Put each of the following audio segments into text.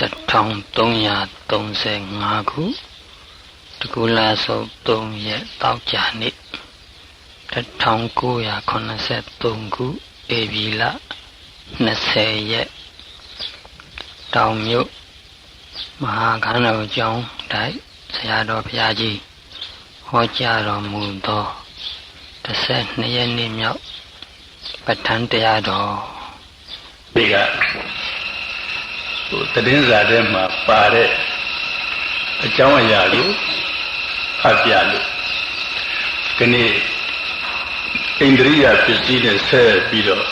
1335ခုတကူလာစုပ်3ရက်တောက်ကြနေ့1983ခုဧပြီလ20ရက်တောင်မြို့မဟာခန္ဓာကိုကျောင်းတိုက်ဆရာတော်ဘုရားကြီးဟောကြားတော်မူသော12ရက်နေ့မြောက်ပဋ္ဌာန်းတရားတော်ဒီကတည်င်းစာထဲမှာပါတဲ့အကြောင်းအရာကိုဖတ်ပြလို့ဒီနေ့ဣန္ဒြိယပစ္စည်းနဲ့ဆက်ပြီးတော့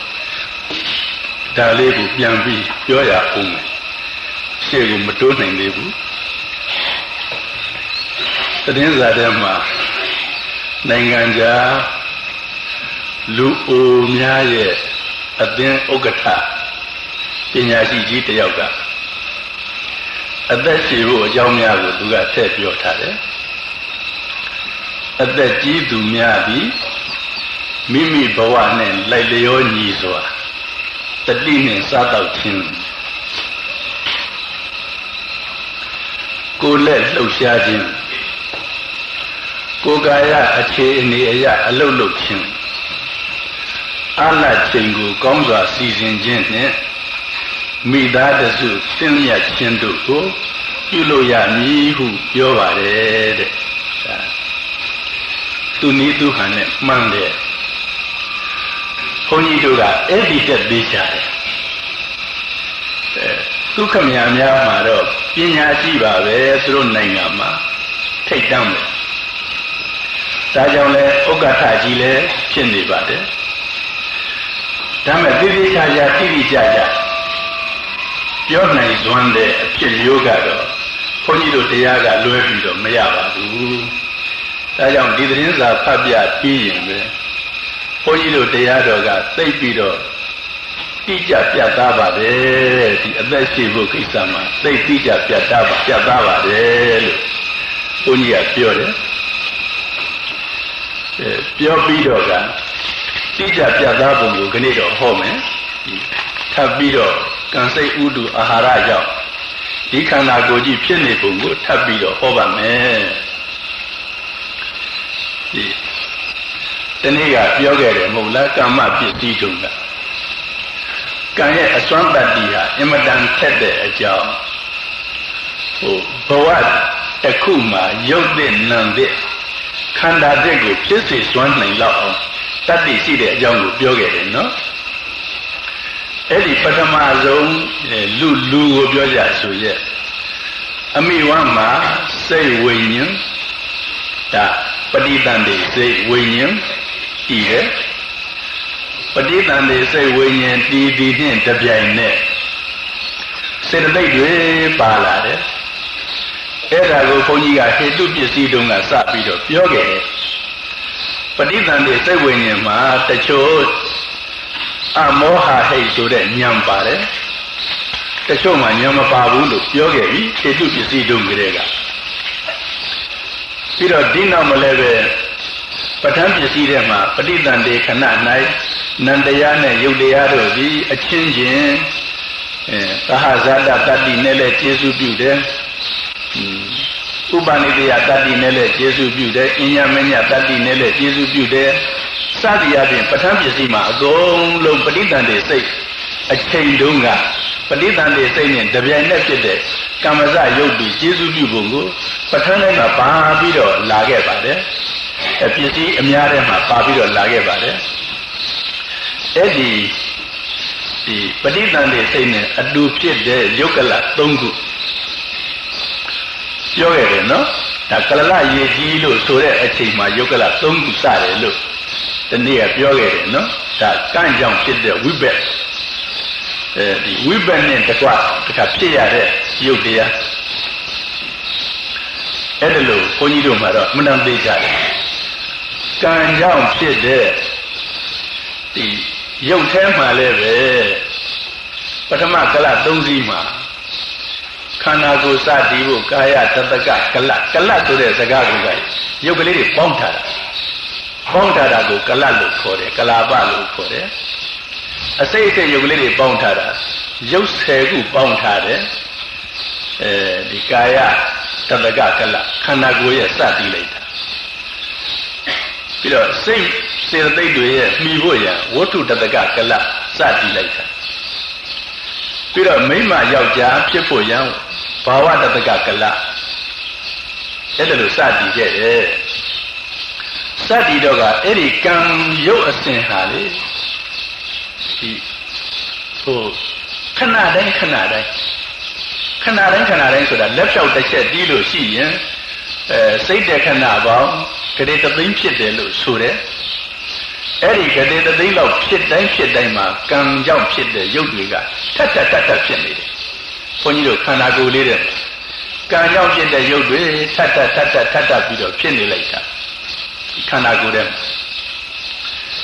ဒါလေးကိုပြန်ပြီးပြောရအောင်မယ်ရှေ့ကိုမတိုးနိုင်သေးဘူးတည်င်းစာထဲမှာနိုင်ငံခြားလူအိုများရဲ့အသင်းဥက္ကဋ္ဌပညာရှိကြီးတစ်ယောက်ကအသက်ရှည်ဖို့အကြောင်းများကိုသူကထည့်ပြောထားတယ်အသက်ကြီးသူများသည်မိမိဘဝနဲ့လိုက်လျောညီစွာတတိနှင့်စားတော့ခြင်းကိုယ်လက်လှုပ်ရှားခြင်းကိုယ်ကာယအခြေအနေအရအလုတ်လုတ်ခြင်းအလတ်ချိန်ကိုကောင်းစွာစီစဉ်ခြင်းနှင့်မိသားတစုသင်မြတ်ခြင်းတို့ကိုပြုလို့ရမည်ဟုပြောပါတယ်တဲ့သူနည်းသူဟန်နဲ့မှန်တယ်ဘုန်းကြီးတို့ကအဲ့ဒီတက်သေးကြတယ်ဒုက္ခများများမှာတော့ပညာရှိပါပဲသူတို့နိုင်ငံမှာထိတ်တန့်တယ်ဒါကြောင့်လဲဥက္ကဋ္ဌကြီးလည်းဖြစ်နေပါတယ်ဒါမဲ့တိတိကျကျတိတိကျကျပြောနိုင်စွမ်းတဲ့အဖြစ်မျိုးကတော့ဘုန်းကြီးတို့တရားကလွဲပြီးတော့မရပါဘူးဒါကြောင့်ဒီသတင်းစာဖတ်ပြပြီးရင်ပဲဘုန်းကြီးတို့တရားတော်ကသိပြီးတော့တိကျပြတ်သားပါတယ်ဒီအသက်ရှိဖို့ကိစ္စမှာသိတိကျပြတ်သားပါတယ်လို့ဘုန်းကြီးကပြောတယ်ပြောပြီးတော့ကတိကျပြတ်သားပုံကိုခဏတော့ဟောမယ်ထပ်ပြီးတော့ကံစိတ်ဥဒုအာဟာရကြောင့်ဒီခန္ဓာကိုယ်ကြီးဖြစ်နေပုံကိုထပ်ပြီးတော့ဟောပါမယ်ဒီနေ့ကပြောခဲ့တယ်မဟုတ်လားကမ္မပစ္စည်းတုံးကကံရဲ့အစွမ်းတတ္တိဟာအင်မတန်ထက်တဲ့အကြောင်းဘဝတစ်ခုမှာရုပ်တဲ့နာမ်တဲ့ခန္ဓာတဲ့ကိုဖြစ်စေစွမ်းနိုင်လောက်အောင်တတ္တိရှိတဲ့အကြောင်းကိုပြောခဲ့တယ်နော်အဲ့ဒီပထမဆုံးလူကိုပြောကြဆိုရဲ့အမိဝမ်းမှာစိတ်ဝိညာဉ်ဒါပဋိသန္ဓေစိတ်ဝိညာဉ်တည်တယ်ပဋိသန္ဓေစိတ်ဝိညာဉ်တည်ပြီးနှင့်တပြိုင်နက်စေတသိက်တွေပါလာတယ်အဲ့ဒါကိုဘုန်းကြီးကဟေတုပစ္စည်းတုံးကစပြီးတော့ပြောခဲ့တယ်ပဋိသန္ဓေစိတ်ဝိညာဉ်မှာတချို့အမောဟဟိတ်ဆိုတဲ့ဉာဏ်ပါတယ်တချို့မှဉာဏ်မပါဘူးလို့ပြောခဲ့ပြီဟေတုပစ္စည်းတုံးကလေးကပြီးတော့ဒီနောက်မလဲပဲပဋ္ဌာန်းပစ္စည်းထဲမှာပဋိသန္ဓေခဏ၌နန္တရားနဲ့ယုတ်တရားတို့သည်အချင်းချင်းသဟဇာတတတ္တိနဲ့လည်းကျေစုပြုတယ်ဥပနိဒေယတတ္တိနဲ့လည်းကျေစုပြုတယ်အညမညတတ္တိနဲ့လည်းကျေစုပြုတယ်စသည်အပြင်ပဋ္ဌာန်းပစ္စည်းမှာအကုန်လုံးပဋိသန္ဓေစိတ်အချိန်တုန်းကပဋိသန္ဓေစိတ်နဲ့တပြိုင်နက်ဖြစ်တဲ့ကမ္မဇယုတ်ပြီးကျေစုပြုပုံကိုပဋ္ဌာန်းထဲမှာပါပြီးတော့လာခဲ့ပါတယ်ပစ္စည်းအများထဲမှာပါပြီးတော့လာခဲ့ပါတယ်အဲ့ဒီပဋိသန္ဓေစိတ်နဲ့အတူဖြစ်တဲ့ယုတ်ကလ3ခုပြောခဲ့တယ်နော်ဒါကလလရေကြီးလို့ဆိုတဲ့အချိန်မှာယုတ်ကလ3ခုစတယ်လို့ဒီနေ့ကပြောခဲ့တယ်နော်ဒါကံကြောင့်ဖြစ်တဲ့ဝိဘက်ဒီဝိဘက်နဲ့တကွတခါဖြစ်ရတဲ့ယုတ်တရားအဲ့ဒါလို့ဘုန်းကြီးတို့မှာတော့မနှံသေးကြတယ်ကံကြောင့်ဖြစ်တဲ့ဒီရုပ်ထဲမှာလည်းပဲပထမကလ3စီးမှာခန္ဓာကိုယ်စတည်ဖို့ကာယတတကကလဆိုတဲ့စကားကိုရုပ်ကလေးတွေပေါင်းထားတာကိုကလလို့ခေါ်တယ်ကလာပလို့ခေါ်တယ်အစိတ်အစိတ်ရုပ်ကလေးတွေပေါင်းထားတာရုပ်10ခုပေါင်းထားတယ် ဒီကာယတတကကလခန္ဓာကိုယ်ရဲ့စတည်လိုက်တာပြီးတော့စိတ်စေတသိက်တွေရဲ့မှီဖို့ရန်ဝတ္ထုတတကကလစတည်လိုက်တာပြီးတော့မိမယောက်ျားဖြစ်ဖို့ရန်ဘာဝတတကကလအဲ့ဒါလို့စတည်ခဲ့တယ်စတည်တော့ကအဲ့ဒီကံရုပ်အစဉ်ဟာလေဒီဟိုခဏတိုင်းဆိုတာလက်ဖြောက်တစ်ချက်တီးလို့ရှိရင်စိတ်တဲ့ခဏပေါင်းဂရေတသိန်းဖြစ်တယ်လို့ဆိုတယ်အဲ့ဒီဂရေတသိန်းလောက်ဖြစ်တိုင်းမှာကံကြောင့်ဖြစ်တဲ့ရုပ်တွေကထပ်ဖြစ်နေတယ်ဘုန်းကြီးတို့ခန္ဓာကိုယ်လေးတဲ့ကံကြောင့်ဖြစ်တဲ့ရုပ်တွေထပ်ပြီးတော့ဖြစ်နေလိုက်တာခန္ဓာကိုယ်ထဲမှာ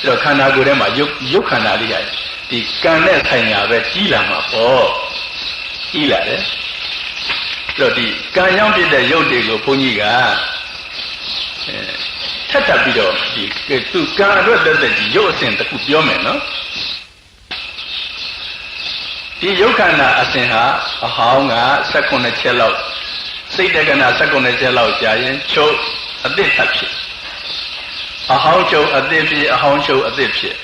အဲ့တော့ခန္ဓာကိုယ်ထဲမှာရုပ်ခန္ဓာလေးရတယ်ဒီကံနဲ့ဆိုင်ရာပဲကြီးလာမှာပေါ့ကြီးလာတယ်အဲ့တော့ဒီကံကြောင့်ဖြစ်တဲ့ရုပ်တွေကိုဘုန်းကြီးကထပ်ပြီးတော့ဒီသူကံအတွက်တက်ကြီးရုပ်အစဉ်တစ်ခုပြောမယ်နော်ဒီရုပ်ခန္ဓာအစဉ်ဟာအဟောင်းက18ချက်လောက်စိတ်တက္ကနာ18ချက်လောက်ကြာရင်ချုပ်အသစ်ထပ်ဖြစ်အဟောင်းချုပ်အသစ်ဖြစ်အဟောင်းချုပ်အသစ်ဖြစ်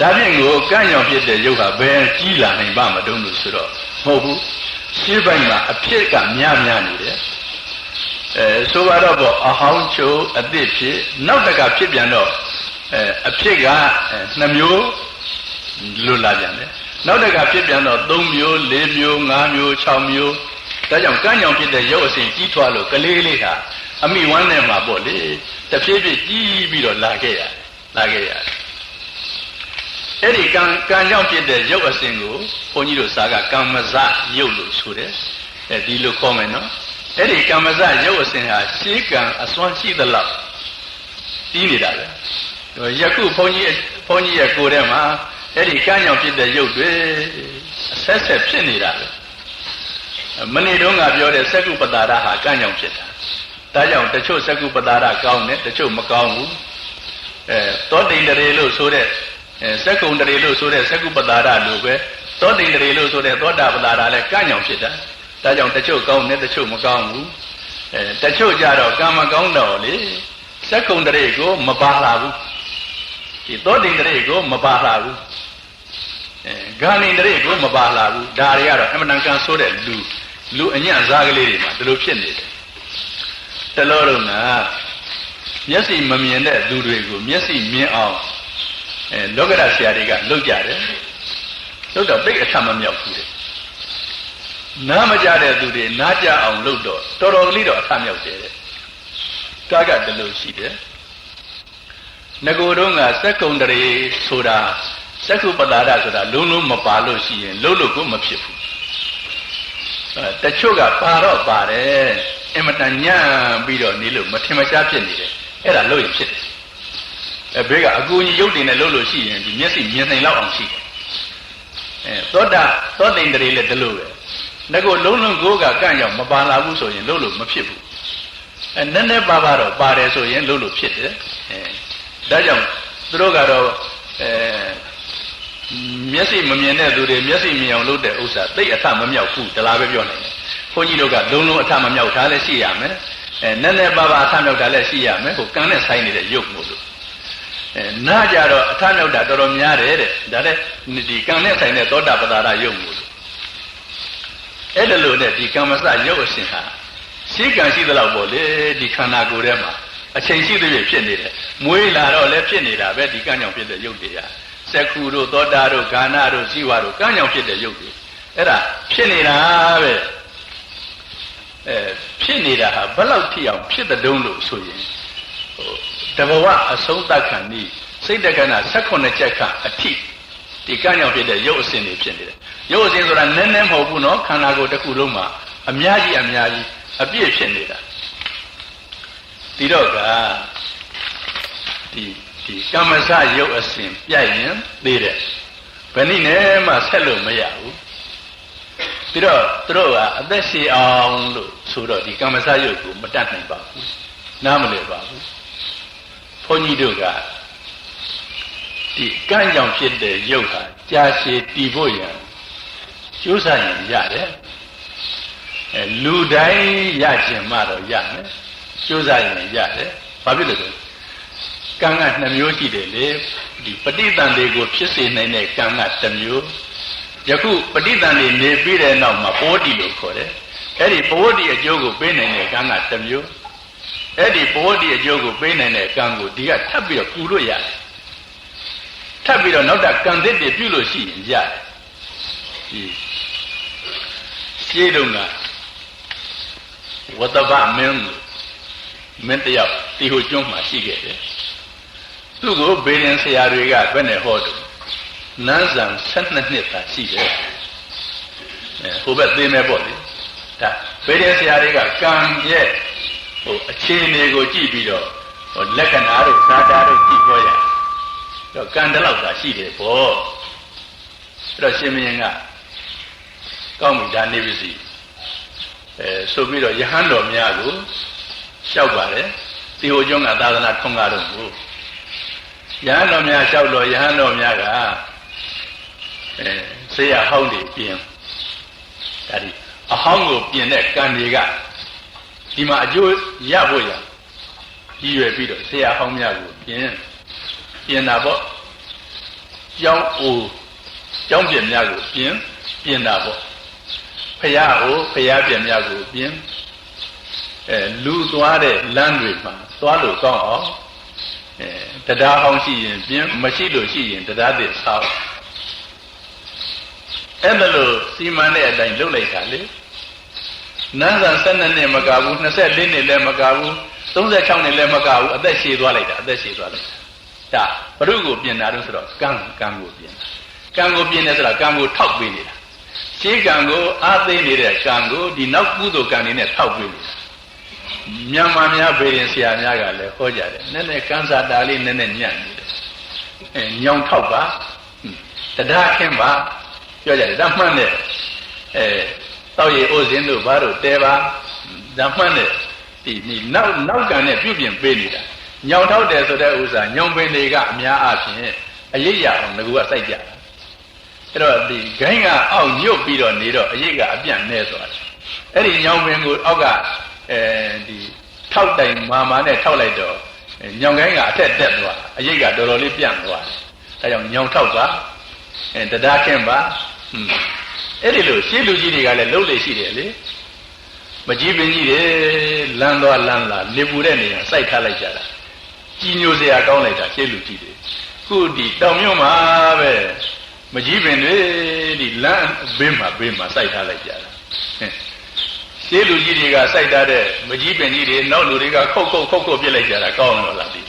ဒါဖြင့်ကိုကံ့ကြောင့်ဖြစ်တဲ့ရုပ်ဟာဘယ်ကြီးလာနိုင်ပါမတုံးလို့ဆိုတော့မဟုတ်ဘူးရှင်းပိုင်းမှာအဖြစ်ကများနေတယ်ဆိုပါတော့ပေါ့အဟောင်းချုပ်အသစ်ဖြစ်နောက်တကဖြစ်ပြန်တော့အဖြစ်က2မျိုးလွတ်လာပြန်တယ်နောက်တကဖြစ်ပြန်တော့3မျိုး4မျိုး5မျိုး6မျိုးဒါကြောင့်ကံ့ကြောင့်ဖြစ်တဲ့ရုပ်အစဉ်ကြီးထွားလို့ကလေးလေးဟာအမိဝမ်းနဲ့မှာပေါ့လေတဖြည်းဖြည်းကြီးပြီးတော့လာခဲ့ရတယ်အဲ့ဒီကံကြောင့်ဖြစ်တဲ့ရုပ်အစဉ်ကိုဘုန်းကြီးတို့စာကကမ္မဇရုပ်လို့ဆိုတယ်ဒီလိုခေါ်မယ်နော်အဲ့ဒီကမ္မဇရုပ်အစဉ်ဟာရှင်းကံအစွမ်းရှိသလောက်ပြီးနေတာပဲယခုဘုန်းကြီးရဲ့ကိုယ်ထဲမှာအဲ့ဒီကံကြောင့်ဖြစ်တဲ့ရုပ်တွေအဆက်ဖြစ်နေတာပဲမနေ့တုန်းကပြောတဲ့သက္ကုပ္ပတာရဟာကံကြောင့်ဖြစ်တာဒါကြောင့်တချို့သက္ကုပ္ပတာရကောင်းတယ်တချို့မကောင်းဘူးသောတိန္ဒရေလို့ဆိုတဲ့သက္ကုန္ဒရေလို့ဆိုတဲ့သက္ကုပ္ပတာရလို့ပဲသောတိန္ဒရေလို့ဆိုတဲ့သောတာပတာရလည်းကံကြောင့်ဖြစ်တာဒါကြောင့်တချို့ကောင်းတယ်တချို့မကောင်းဘူးတချို့ကြတော့ကံမကောင်းတော့လေသက္ကုန္ဒရေကိုမပါလာဘူးဒီသောတိန္ဒရေကိုမပါလာဘူးဂာနိန္ဒရေကိုမပါလာဘူးဒါတွေကတော့အမှန်တန်ကံဆိုးတဲ့လူအညံ့စားကလေးတွေမှာဒီလိုဖြစ်နေတယ်တလို့တော့နာမျက်စိမမြင်တဲ့လူတွေကိုမျက်စိမြင်အောင်လောကဓာတ်ဆရာတွေကလုပ်ကြတယ်လုပ်တော့သိအထမမြောက်ဘူးတဲ့နားမကြတဲ့သူတွေနားကြအောင်လုပ်တော့တော်တော်လေးတော့အထမြောက်တယ်တဲ့ကာကတလို့ရှိတယ်ငကိုယ်တော့ကသက္ကုန္ဒရေဆိုတာသက္ကုပ္ပတာရဆိုတာလုံးမပါလို့ရှိရင်လုံးလို့ကိုမဖြစ်ဘူးတချို့ကပါတော့ပါတယ်အင်မတန်ညံ့ပြီးတော့နေလို့မထင်မရှားဖြစ်နေတယ်အဲ့ဒါလို့ရင်ဖြစ်တယ်ဘေးကအကူကြီးရုပ်တင်နဲ့လို့ရှိရင်ဒီမျက်စိမြင်နိုင်လောက်အောင်ရှိတယ်သောတိန္ဒရေလည်းဒီလိုပဲငကိုလုံးကိုကကန့်ကြောင့်မပါလာဘူးဆိုရင်လို့မဖြစ်ဘူးနည်းနည်းပါတော့ပါတယ်ဆိုရင်လို့ဖြစ်တယ်ဒါကြောင့်သူတို့ကတော့မျက်စိမမြင်တဲ့သူတွေမျက်စိမြင်အောင်လုပ်တဲ့ဥစ္စာသိအထမမြောက်ဘူးဒါလားပဲပြောနိုင်တယ်ဘုန်းကြီးတို့ကလုံးအထမမြောက်တာလည်းရှိရမယ်နည်းနည်းပါအထမြောက်တာလည်းရှိရမယ်ဟိုကံနဲ့ဆိုင်နေတဲ့ရုပ်မို့လို့နားကြတော့အထမြောက်တာတော်တော်များတယ်တဲ့ဒါလည်းဒီကံနဲ့ဆိုင်တဲ့သောတာပတ္တရရုပ်မို့လို့အဲ့ဒါလို့နဲ့ဒီကမ္မစရုပ်အစဉ်ဟာရှိကံရှိသလောက်ပေါ့လေဒီခန္ဓာကိုယ်ထဲမှာအချိန်ရှိသေးဖြစ်နေတယ်မွေးလာတော့လည်းဖြစ်နေတာပဲဒီကံကြောင့်ဖြစ်တဲ့ရုပ်တွေကသက္ခုတို့သောတာတို့ဂာနတို့ဇီဝတို့ကံကြောင့်ဖြစ်တဲ့ရုပ်တွေအဲ့ဒါဖြစ်နေတာပဲဖြစ်နေတာဟာဘယ်လောက်ထိအောင်ဖြစ်တဲ့တုံးလို့ဆိုရင်တဘဝအဆုံးသတ်ခံဤစိတ်တက္ကနာ18ချက်ခန့်အထိဒီကံကြောင့်ဖြစ်တဲ့ရုပ်အစဉ်တွေဖြစ်နေတယ်ရုပ်အစဉ်ဆိုတာနည်းနည်းမဟုတ်ဘူးနော်ခန္ဓာကိုယ်တစ်ခုလုံးမှာအများကြီးအပြည့်ဖြစ်နေတာဒီတော့ကဒီကမ္မစရုပ်အစဉ်ပြတ်ရင်သေးတယ်ဘယ်နည်းနဲ့မှဆက်လို့မရဘူးပြီးတော့သူတို့ကအသက်ရှည်အောင်လို့ဆိုတော့ဒီကမ္မစရုပ်ကိုမတတ်နိုင်ပါဘူးနားမလည်ပါဘူးဘုန်းကြီးတို့ကဒီကံကြောင့်ဖြစ်တဲ့ရုပ်ဟာကြာရှည်တည်ဖို့ရန်ကျိုးစားရင်ရတယ် လူတိုင်းရခြင်းမှတော့ရမယ်ကျိုးစားရင်ရတယ်ဘာဖြစ်လို့လဲကံက2မျိုးရှိတယ်လေဒီပဋိသန္ဓေကိုဖြစ်စေနိုင်တဲ့ကံက1မျိုးယခုပဋိသန္ဓေနေပြီးတဲ့နောက်မှာပဝတ္တိလို့ခေါ်တယ်အဲ့ဒီပဝတ္တိအကျိုးကိုပေးနိုင်တဲ့ကံက1မျိုးအဲ့ဒီပဝတ္တိအကျိုးကိုပေးနိုင်တဲ့ကံကိုဒီကထပ်ပြီးတော့ကူလို့ရတယ်ထပ်ပြီးတော့နောက်တာကံသစ်တွေပြုလို့ရှိရင်ရတယ်ဒီရှင်းတော့ကဝတ္တဗမင်းတယောက်တီဟိုကျွန်းမှာရှိခဲ့တယ်သူ့ကိုဘေရင်ဆရာတွေကဘယ်နဲ့ဟောတယ်နန်းဆန်12နှစ်သာရှိတယ်ဟိုဘက်သိမဲ့ပေါ့လေဒါဘေရင်ဆရာတွေကကံရဲ့အခြေအနေကိုကြည့်ပြီးတော့လက္ခဏာတို့သာတာတို့ကြည့်ပေါ်ရတော့ကံတလောက်သာရှိတယ်ပေါ့အဲ့တော့ရှင်မင်းကကောင်းပြီဒါနေပြီစီဆိုပြီးတော့ယဟန်တော်များကိုလျှောက်ပါတယ်တီဟိုကျွန်းကသာသနာထွန်းကားတော့ကိုယဟန်တော်များလျှောက်လို့ယဟန်တော်များကဆေးရဟောင်းတွေပြင်ဒါဒီအဟောင်းကိုပြင်တဲ့ကံတွေကဒီမှာအကျိုးရဖို့ရကြီးရွယ်ပြီးတော့ဆေးရဟောင်းများကိုပြင်တာပေါ့ကျောင်းပြင်များကိုပြင်တာပေါ့ဖရာပြင်များကိုပြင်လူသွားတဲ့လမ်းတွေမှာသွားလို့ကောင်းအောင်တရားဟောင်းရှိရင်ပြင်မရှိလို့ရှိရင်တရားသစ်ဆောက်အဲ့ဒါလို့စီမံတဲ့အတိုင်းလုပ်လိုက်တာလေနန်းဆန်12နှစ်မကဘူး24နှစ်လည်းမကဘူး36နှစ်လည်းမကဘူးအသက်ရှည်သွားလိုက်တာဒါဘုရုကိုပြင်တာလို့ဆိုတော့ကံကိုပြင်တာကံကိုပြင်တယ်ဆိုတော့ကံကိုထောက်ပေးနေတာရှေးကံကိုအားသိနေတဲ့ကံကိုဒီနောက်ကုသိုလ်ကံတွေနဲ့ထောက်ပေးနေတာမြန်မာများဘေရင်ဆရာများကလည်းဟောကြတယ်နည်းနည်းကံစာတာလေးနည်းနည်းညံ့နေတယ်ညောင်ထောက်ပါတရားခင်းပါပြောကြတယ်ဒါမှန်တယ်တောက်ရည်အိုးစင်းတို့ဘာတို့တဲပါဒါမှန်တယ်ဒီနောက်ကံနဲ့ပြုပြင်ပေးနေတာညောင်ထောက်တယ်ဆိုတဲ့ဥစ္စာညောင်ပင်တွေကအများအားဖြင့်အရေးရအောင်ငကူကစိုက်ကြတာအဲ့တော့ဒီဂိုင်းကအောက်ညွတ်ပြီးတော့နေတော့အရေးကအပြန့်နေသွားတယ်အဲ့ဒီညောင်ပင်ကိုအောက်ကဒီထောက်တိုင်မာနဲ့ထောက်လိုက်တော့ညောင်ကိုင်းကအထက်တက်သွားအရိတ်ကတော်တော်လေးပြန့်သွားတယ်ဒါကြောင့်ညောင်ထောက်ပါတရားခင်းပါအဲ့ဒီလိုရှေးလူကြီးတွေကလည်းလှုပ်လေရှိတယ်လေမကြီးပင်ကြီးတွေလမ်းသွားလမ်းလာနေပူတဲ့နေရာစိုက်ထားလိုက်ကြတာကြီးညိုစရာကောင်းလိုက်တာရှေးလူကြီးတွေခုဒီတောင်မြုံမှာပဲမကြီးပင်တွေဒီလမ်းဘေးမှာစိုက်ထားလိုက်ကြတာရှေးလူကြီးတွေကစိုက်ထားတဲ့မကြီးပင်ကြီးတွေနောက်လူတွေကခုတ်ပြစ်လိုက်ကြတာကောင်းတော့လားဒီ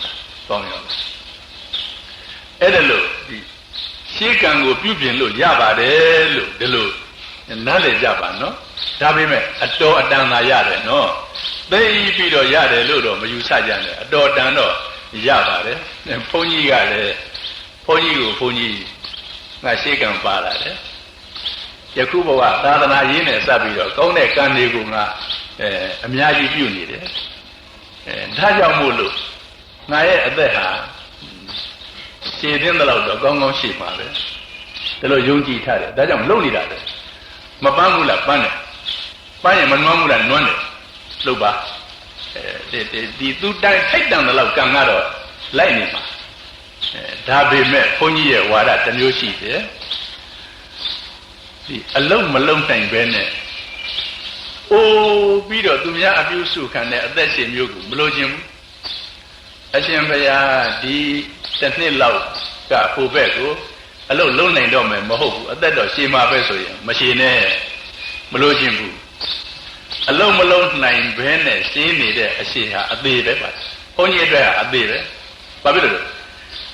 ကောင်းရောအဲ့ဒါလို့ဒီရှေးကံကိုပြုပြင်လို့ရပါတယ်လို့ဒီလိုနားလည်ကြပါနော်ဒါပေမဲ့အတော်အတန်သာရတယ်နော်သိပြီးတော့ရတယ်လို့တော့မယူဆကြနဲ့အတော်တန်တော့ရပါတယ်ဘုန်းကြီးကလည်းဘုန်းကြီးငါရှေးကံပါလာတယ်ယခုဘဝသာသနာရေးနဲ့စပ်ပြီးတော့ကောင်းတဲ့ကံတွေကိုငါအများကြီးပြုနေတယ်ဒါကြောင့်မို့လို့ငါရဲ့အသက်ဟာရှည်တဲ့လောက်တော့ကောင်းကောင်းရှိပါပဲဒါလို့ယုံကြည်ထားတယ်ဒါကြောင့်လုံနေတာလေမပန်းဘူးလားပန်းတယ်ပန်းရင်မနှွမ်းဘူးလားနွမ်းတယ်လုပ်ပါဒီသူတိုင်းထိုက်တန်တဲ့လောက်ကံကတော့လိုက်နေမှာဒါပေမဲ့ဘုန်းကြီးရဲ့ဝါဒတစ်မျိုးရှိတယ်ဒီအလုံးမလုံးနိုင်ပဲနဲ့အိုးပြီးတော့သူများအပြုစုခံတဲ့အသက်ရှင်မျိုးကိုမလိုချင်ဘူးအရှင်ဘုရားဒီတစ်နှစ်လောက်ကဟိုဘက်ကိုအလုံးလုံးနိုင်တော့မယ်မဟုတ်ဘူးအသက်တော့ရှည်မှာပဲဆိုရင်မရှည်နဲ့မလိုချင်ဘူးအလုံးမလုံးနိုင်ဘဲနဲ့ရှင်းနေတဲ့အရှည်ဟာအသေးပဲပါဘုန်းကြီးအတွက်ကအသေးပဲဘာဖြစ်လို့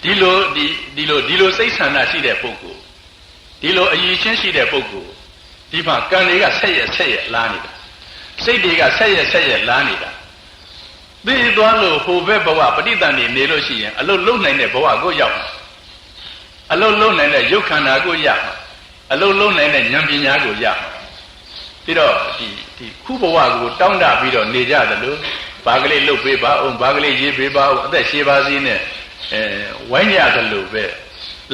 ဒီလိုစိတ်ဆန္ဒရှိတဲ့ပုဂ္ဂိုလ်ဒီလိုအရေးချင်းရှိတဲ့ပုဂ္ဂိုလ်ဒီမှာကံတွေကဆက်ရက်လာနေတာစိတ်တွေကဆက်ရက်လာနေတာသိသွားလို့ဟိုဘက်ဘဝပဋိသန္ဓေနေလို့ရှိရင်အလုံးလုံးနိုင်တဲ့ဘဝကိုရောက်မှာအလုံးလုံးနိုင်တဲ့ရုပ်ခန္ဓာကိုရမှာအလုံးလုံးနိုင်တဲ့ဉာဏ်ပညာကိုရမှာပြီးတော့ဒီခုဘဝကိုတောင်းတပြီးတော့နေကြတယ်လို့ဘာကလေးလှုပ်ပေးပါအောင်ဘာကလေးရေးပေးပါအောင်အသက်ရှည်ပါစေနဲ့ဝိုင်းရတယ်လို့ပဲ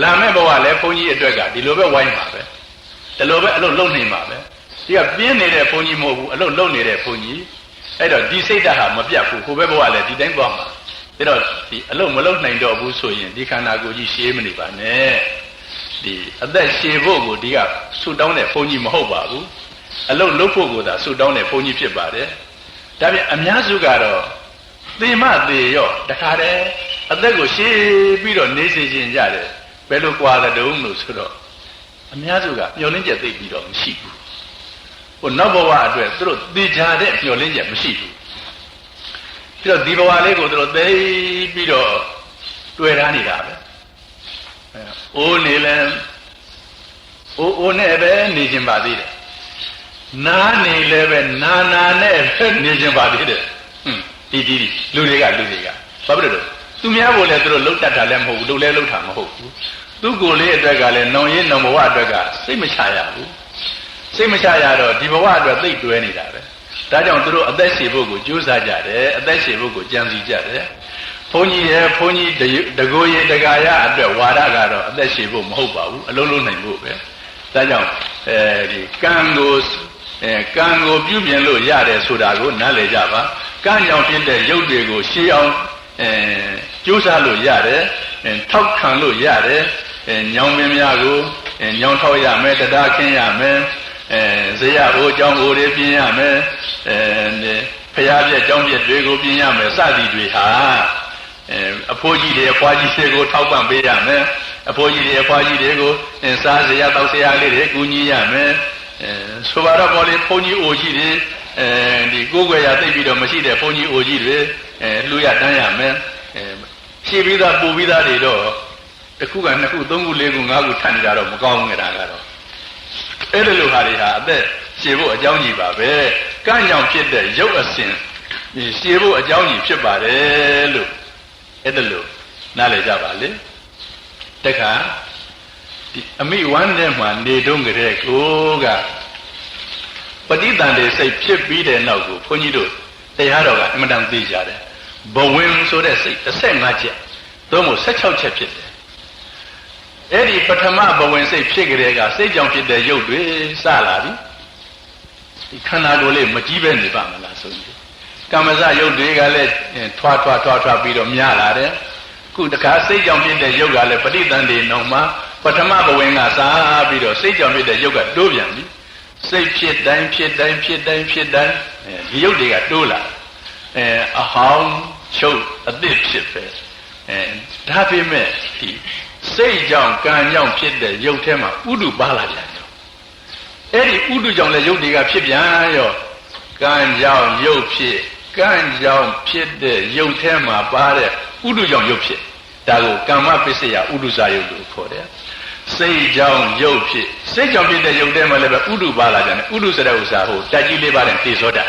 လာမဲ့ဘဝလည်းဘုန်းကြီးအတွက်ကဒီလိုပဲဝိုင်းပါပဲဒီလိုပဲအလုံးလုံးနေမှာပဲ ဒီကပြင်းနေတဲ့ဘုန်းကြီးမဟုတ်ဘူးအလုပ်လုပ်နေတဲ့ဘုန်းကြီးအဲ့တော့ဒီစိတ်ဓာတ်ဟာမပြတ်ဘူးကိုပဲဘဝလည်းဒီတိုင်းသွားမှာဒါတော့ဒီအလုပ်မလုပ်နိုင်တော့ဘူးဆိုရင်ဒီခန္ဓာကိုယ်ကြီးရှည်မနေပါနဲ့ဒီအသက်ရှည်ဖို့ကိုဒီကဆုတောင်းတဲ့ဘုန်းကြီးမဟုတ်ပါဘူးအလုပ်လုပ်ဖို့ကိုသာဆုတောင်းတဲ့ဘုန်းကြီးဖြစ်ပါတယ်ဒါပြန်အများစုကတော့သေမသေးရောတခါတည်းအသက်ကိုရှည်ပြီးတော့နေစေခြင်းကြတယ်ဘယ်လိုကြွားတဲ့တုံးလို့ဆိုတော့အများစုကမျောလင်းချက်သိပြီးတော့မရှိဘူးဟိုနောက်ဘဝအတွက်သူတို့သိကြတဲ့မျောလင်းချက်မရှိဘူးပြီးတော့ဒီဘဝလေးကိုသူတို့သိပြီးတော့တွေ့ရနေတာပဲအိုးနေလဲအိုးနဲ့ပဲနေခြင်းပါသေးတယ်နားနေလဲပဲနာနဲ့ပဲနေခြင်းပါသေးတယ်ဒီလူတွေကဘာဖြစ်လို့လဲသူများကိုလည်းသူတို့လှုပ်တတ်တာလည်းမဟုတ်ဘူးလှုပ်လဲလှုပ်တာမဟုတ်ဘူးသူကိုယ်လေးအတွက်ကလည်းနောင်ရင်နောင်ဘဝအတွက်ကစိတ်မချရဘူးစိတ်မချရတော့ဒီဘဝအတွက်သိတွဲနေတာပဲဒါကြောင့်သူတို့အသက်ရှည်ဖို့ကိုကြိုးစားကြတယ်အသက်ရှည်ဖို့ကိုကြံစည်ကြတယ်ဘုန်းကြီးတကိုယ်ရတကာရအတွက်ဝါဒကတော့အသက်ရှည်ဖို့မဟုတ်ပါဘူးအလုံးလုံးနိုင်ဖို့ပဲဒါကြောင့်ဒီကံကိုပြုပြင်လို့ရတယ်ဆိုတာကိုနားလည်ကြပါကံကြောင့်ဖြစ်တဲ့ရုပ်တွေကိုရှင်းအောင်ကြိုးစားလို့ရတယ်ထောက်ခံလို့ရတယ်ညောင်ပင်များကိုညောင်ထောက်ရမယ်တရားခင်းရမယ်ဇေယဟိုကြောင့်ဟိုတွေပြင်းရမယ်ဖျားပြက်ကြောင်းပြက်တွေကိုပြင်းရမယ်စသည်တွေဟာအဖိုးကြီးတွေအဖွားကြီးတွေကိုထောက်ပံ့ပေးရမယ်အဖိုးကြီးတွေအဖွားကြီးတွေကိုစားစရာတောက်စရာလေးတွေကူညီရမယ်ဆိုပါတော့ဘောလေဘုန်းကြီးအိုကြီးတွေဒီကိုယ်ွယ်ရသိပြီးတော့မရှိတဲ့ဘုန်းကြီးအိုကြီးတွေလှူရတန်းရမယ်ရှင်းပြီးသားပူပြီးသားတွေတော့တစ်ခုကနှစ်ခုသုံးခုလေးခုငါးခုထပ်နေကြတော့မကောင်းနေတာကတော့အဲ့ဒီလိုဟာတွေဟာအသက်ရှည်ဖို့အကြောင်းကြီးပါပဲကံ့ကြောင့်ဖြစ်တဲ့ရုပ်အစဉ်ရှည်ဖို့အကြောင်းကြီးဖြစ်ပါတယ်လို့အဲ့ဒါလို့နားလည်ကြပါလေတခါဒီအမိဝမ်းထဲမှာနေတုန်းကလေးကိုကပဋိသန္ဓေစိတ်ဖြစ်ပြီးတဲ့နောက်ကိုဘုန်းကြီးတို့တရားတော်ကအမှန်တန်သိကြတယ်ဘဝင်ဆိုတဲ့စိတ်15ချက်သို့မဟုတ်16ချက်ဖြစ်တယ်အဲ့ဒီပထမဘဝင်စိတ်ဖြစ်ကြတဲ့ကစိတ်ကြောင့်ဖြစ်တဲ့ရုပ်တွေစလာပြီဒီခန္ဓာကိုယ်လေးမကြီးပဲနေပါမလားဆိုရင်ကမ္မဇရုပ်တွေကလည်းထွားပြီးတော့များလာတယ်ခုတခါစိတ်ကြောင့်ဖြစ်တဲ့ရုပ်ကလည်းပဋိသန္ဓေနောက်မှာပထမဘဝင်ကစားပြီးတော့စိတ်ကြောင့်ဖြစ်တဲ့ရုပ်ကတိုးပြန်ပြီစိတ်ဖြစ်တိုင်းဒီရုပ်တွေကတိုးလာအဟောင်းချုပ်အသစ်ဖြစ်ပဲဒါပေမဲ့ဒီစိတ်ကြောင့်ကံကြောင့်ဖြစ်တဲ့ရုပ်ထဲမှာဥဒုပါလာပြန်တော့အဲ့ဒီဥဒုကြောင့်လည်းရုပ်တွေကဖြစ်ပြန်ရောကံကြောင့်ရုပ်ဖြစ်ကံကြောင့်ဖြစ်တဲ့ရုပ်ထဲမှာပါတဲ့ဥဒုကြောင့်ရုပ်ဖြစ်ဒါကိုကမ္မပစ္စယဥဒုစာရုပ်လို့ခေါ်တယ်စိတ်ကြောင့်ရုပ်ဖြစ်စိတ်ကြောင့်ဖြစ်တဲ့ရုပ်ထဲမှာလည်းပဲဥဒုပါလာကြတယ်ဥဒုဆိုတဲ့ဥစ္စာဟိုတက်ကြီးလေးပါတဲ့တေဇောတ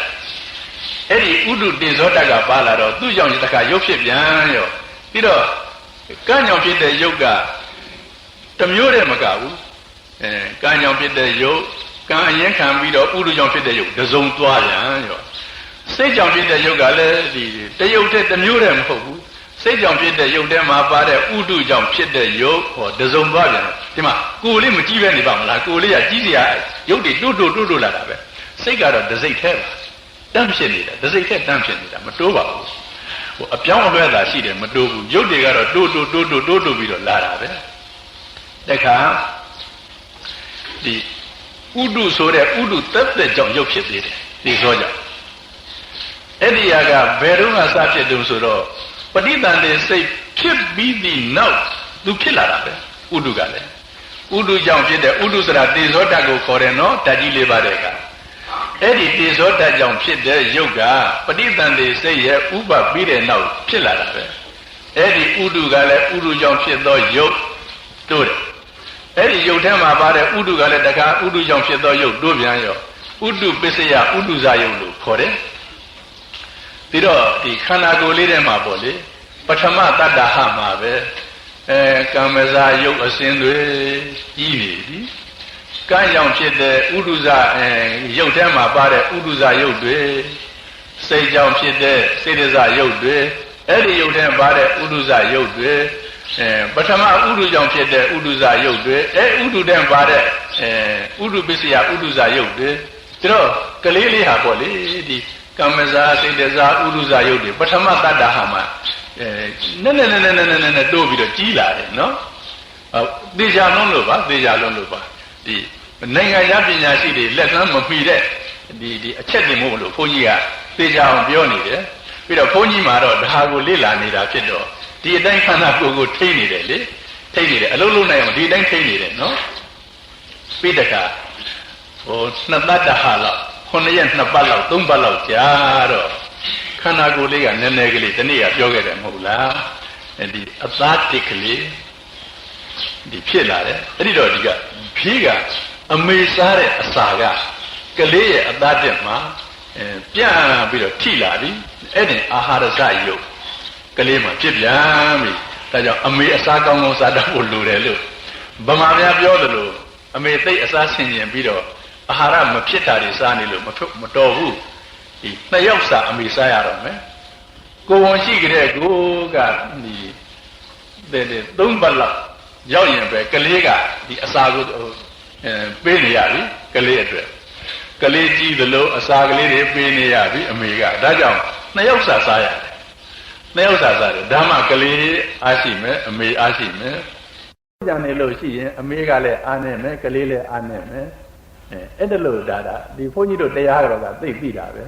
အဲ့ဒီဥဒုတေဇောတကပါလာတော့သူ့ကြောင့်တခါရုပ်ဖြစ်ပြန်ရောပြီးတော့ကံကြောင့်ဖြစ်တဲ့ရုပ်ကတစ်မျိုးတည်းမကဘူးကံကြောင့်ဖြစ်တဲ့ရုပ်ကံအရင်ခံပြီးတော့ဥဒုကြောင့်ဖြစ်တဲ့ရုပ်တစုံသွားပြန်ရောစိတ်ကြောင့်ဖြစ်တဲ့ရုပ်ကလည်းဒီတရုပ်တည်းတစ်မျိုးတည်းမဟုတ်ဘူးစိတ်ကြောင့်ဖြစ်တဲ့ရုပ်ထဲမှာပါတဲ့ဥဒုကြောင့်ဖြစ်တဲ့ရုပ်ဟောတစုံသွားပြန်ဒီမှာကိုယ်လေးမကြည့်ပဲနေပါမလားကိုယ်လေးကကြီးစရာရုပ်တွေတိုးလာတာပဲစိတ်ကတော့တစိတ်แท้ပါတန်းဖြစ်နေတာတစိတ်แท้တန်းဖြစ်နေတာမတိုးပါဘူးဟိုအပြောင်းအလဲသာရှိတယ်မတိုးဘူးရုပ်တွေကတော့တိုးပြီးတော့လာတာပဲတခါဒီဥဒုဆိုတဲ့ဥဒုသက်ကြောင့်ရုပ်ဖြစ်သေးတယ်ဒီဆိုကြောင့်အဲ့ဒီဟာကဘယ်တော့မှစဖြစ်တုံဆိုတော့ပဋိသန္ဓေစိတ်ဖြစ်ပြီးသည့်နောက်သူဖြစ်လာတာပဲဥဒုကလည်းဥဒုကြောင့်ဖြစ်တဲ့ဥဒုစရာတေဇောတတ်ကိုခေါ်တယ်နော်ဓာတ်ကြီးလေးပါတဲ့ကအဲ့ဒီတေဇောတတ်ကြောင့်ဖြစ်တဲ့ရုပ်ကပဋိသန္ဓေစိတ်ရဲ့ဥပပြီးတဲ့နောက်ဖြစ်လာတာပဲအဲ့ဒီဥဒုကလည်းဥဒုကြောင့်ဖြစ်သောရုပ်တိုးတယ်အဲ့ဒီရုပ်ထဲမှာပါတဲ့ဥဒုကလည်းတခါဥဒုကြောင့်ဖြစ်သောရုပ်တိုးပြန်ရောဥဒုပစ္စယဥဒုဇာယုတ်လို့ခေါ်တယ်ပြီးတော့ဒီခန္ဓာကိုယ်လေးထဲမှာပေါ့လေပထမတတ္တဟမှာပဲကမ္မဇာယုတ်အစဉ်တွေကြီးနေပြီကံကြောင့်ဖြစ်တဲ့ဥဒုဇရုပ်ထဲမှာပါတဲ့ဥဒုဇရုပ်တွေစိတ်ကြောင့်ဖြစ်တဲ့စေတဇရုပ်တွေအဲ့ဒီရုပ်ထဲပါတဲ့ဥဒုဇရုပ်တွေပထမဥဒုကြောင့်ဖြစ်တဲ့ဥဒုဇရုပ်တွေဥဒုတဲ့ပါတဲ့ဥဒုပစ္စယဥဒုဇရုပ်တွေ တော့ကလေးလေးဟာပေါ့လေဒီကမ္မဇာစိတ်တဇာဥဒုဇာယုတ်တွေပထမတတ္တဟာမှာနဲ့တိုးပြီးတော့ကြီးလာတယ်နော်သေချာလုံးလို့ပါဒီနိုင်ငံသားပညာရှိတွေလက်ခံမမှီတဲ့ဒီအချက်တွေမို့လို့ဘုန်းကြီးကသေချာအောင်ပြောနေတယ်ပြီးတော့ဘုန်းကြီးမှာတော့ဒါကိုလေ့လာနေတာဖြစ်တော့ဒီအတိုင်းခန္ဓာကိုယ်ကိုထိနေတယ်လေထိနေတယ်အလုံးလုံးနိုင်အောင်ဒီအတိုင်းထိနေတယ်နော်ပြီးတခါနှစ်တတ္တဟာလောက်9ရက်2ပတ်လောက်3ပတ်လောက်ကြာတော့ခန္ဓာကိုယ်လေးကနည်းနည်းကလေးဒီနေ့ကပြောခဲ့တယ်မဟုတ်လားဒီအသားတစ်ကလေးဒီဖြစ်လာတယ်အဲ့ဒီတော့ဒီကဖြေးကအမေစားတဲ့အစာကကလေးရဲ့အသားတစ်မှာပြန့်ပြီးတော့ထိလာပြီအဲ့ဒီအာဟာရဇယုတ်ကလေးမှာဖြစ်ပြန်ပြီဒါကြောင့်အမေအစားကောင်းကောင်းစားတတ်ဖို့လိုတယ်လို့ဗမာများပြောသလိုအမေသိအစားဆင်ကျင်ပြီးတော့အာဟာရမဖြစ်တာတွေစားနေလို့မတော်ဘူးဒီနှစ်ယောက်စာအမေစားရတော့မယ်ကိုဝန်ရှိကြတဲ့ကိုကဒီ3ပတ်လောက်ရောက်ရင်ပဲကလေးကဒီအစာကိုပေးနေရပြီကလေးအတွက်ကလေးကြည့်သလိုအစာကလေးတွေပေးနေရပြီအမေကဒါကြောင့်နှစ်ယောက်စာစားရတယ်နှစ်ယောက်စာစားတယ်ဒါမှကလေးအားရှိမယ်အမေအားရှိမယ်ကြံနေလို့ရှိရင်အမေကလည်းအားနေမယ်ကလေးလည်းအားနေမယ်အဲ့ဒါလို့ဒါဒီဘုန်းကြီးတို့တရားတော်ကသိပြီတာပဲ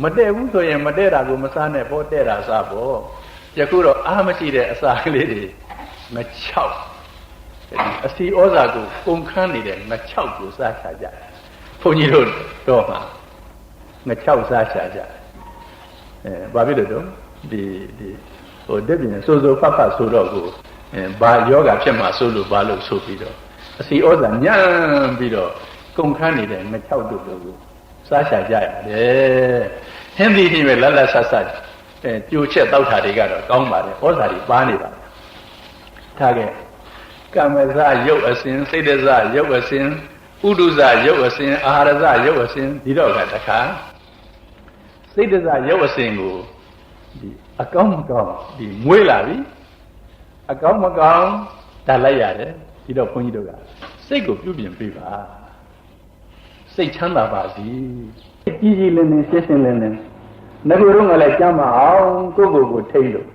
မတည့်ဘူးဆိုရင်မတည့်တာကိုမစားနဲ့ပေါ့တဲ့တာစားပေါ့ယခုတော့အားမရှိတဲ့အစာကလေးတွေငချောက်အစီဩဇာကိုကုန်ခန်းနေတဲ့ငချောက်ကိုစားချကြတယ်ဘုန်းကြီးတို့တော့မှာငချောက်စားချကြဘာဖြစ်လို့တော့ဒီတက်ပြင်းစိုးဖတ်ဆိုတော့ကိုဘာယောဂဖြစ်မှာဆိုလို့ဘာလို့ဆိုပြီးတော့အစီဩဇာညံ့ပြီးတော့ကုန်ခန်းနေတဲ့ငချောက်တို့ကိုစားချကြရတယ်ဟင်းသီးတွေပဲလက်ဆက်ကြိုချက်တောက်တာတွေကတော့ကောင်းပါတယ်ဩဇာတွေပါနေပါတယ်ထားခဲ့ကမ္မဇယုတ်အစဉ်စိတ်တဇယုတ်အစဉ်ဥဒုဇယုတ်အစဉ်အာဟာရဇယုတ်အစဉ်ဒီတော့ကတခါစိတ်တဇယုတ်အစဉ်ကိုဒီအကောင်းမကောင်းဒီမွေးလာပြီအကောင်းမကောင်းဓာတ်လိုက်ရတယ်ဒီတော့ဘုန်းကြီးတို့ကစိတ်ကိုပြုပြင်ပေးပါစိတ်ချမ်းသာပါစေကြီးကြီးလင်းလင်းရှင်းရှင်းလင်းလင်းငါတို့ကလည်းကြမ်းမအောင်ကိုယ့်ကိုယ်ထိတ်လို့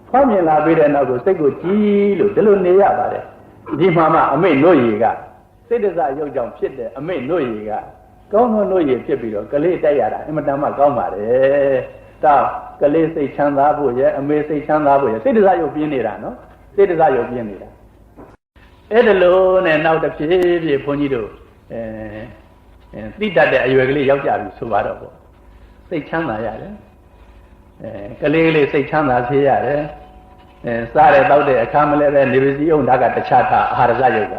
ဖွားမြင်လာပြီးတဲ့နောက်ကိုစိတ်ကိုကြီးလို့ဒီလိုနေရပါတယ်ဒီမှာမှအမိတ်နှုတ်ရည်ကစိတ်တစရုပ်ကြောင့်ဖြစ်တဲ့အမိတ်နှုတ်ရည်ကကောင်းသောနှုတ်ရည်ဖြစ်ပြီးတော့ကလေးတိုက်ရတာအင်မတန်မှကောင်းပါတယ်တောက်ကလေးစိတ်ချမ်းသာဖို့ရဲ့အမေစိတ်ချမ်းသာဖို့ရဲ့စိတ်တစရုပ်ပြင်းနေတာနော်စိတ်တစရုပ်ပြင်းနေတာအဲ့ဒါလို့နဲ့နောက်တစ်ဖြည်းဖြည်းဘုန်းကြီးတို့သိတတ်တဲ့အရွယ်ကလေးရောက်ကြပြီဆိုပါတော့ပေါ့စိတ်ချမ်းသာရတယ်ကလေးလေးစိတ်ချမ်းသာဖြစ်ရတယ်စားရတောက်တဲ့အခါမလဲပဲနေပစီအောင်ဒါကတခြားထားအာဟာရဇယုတ်က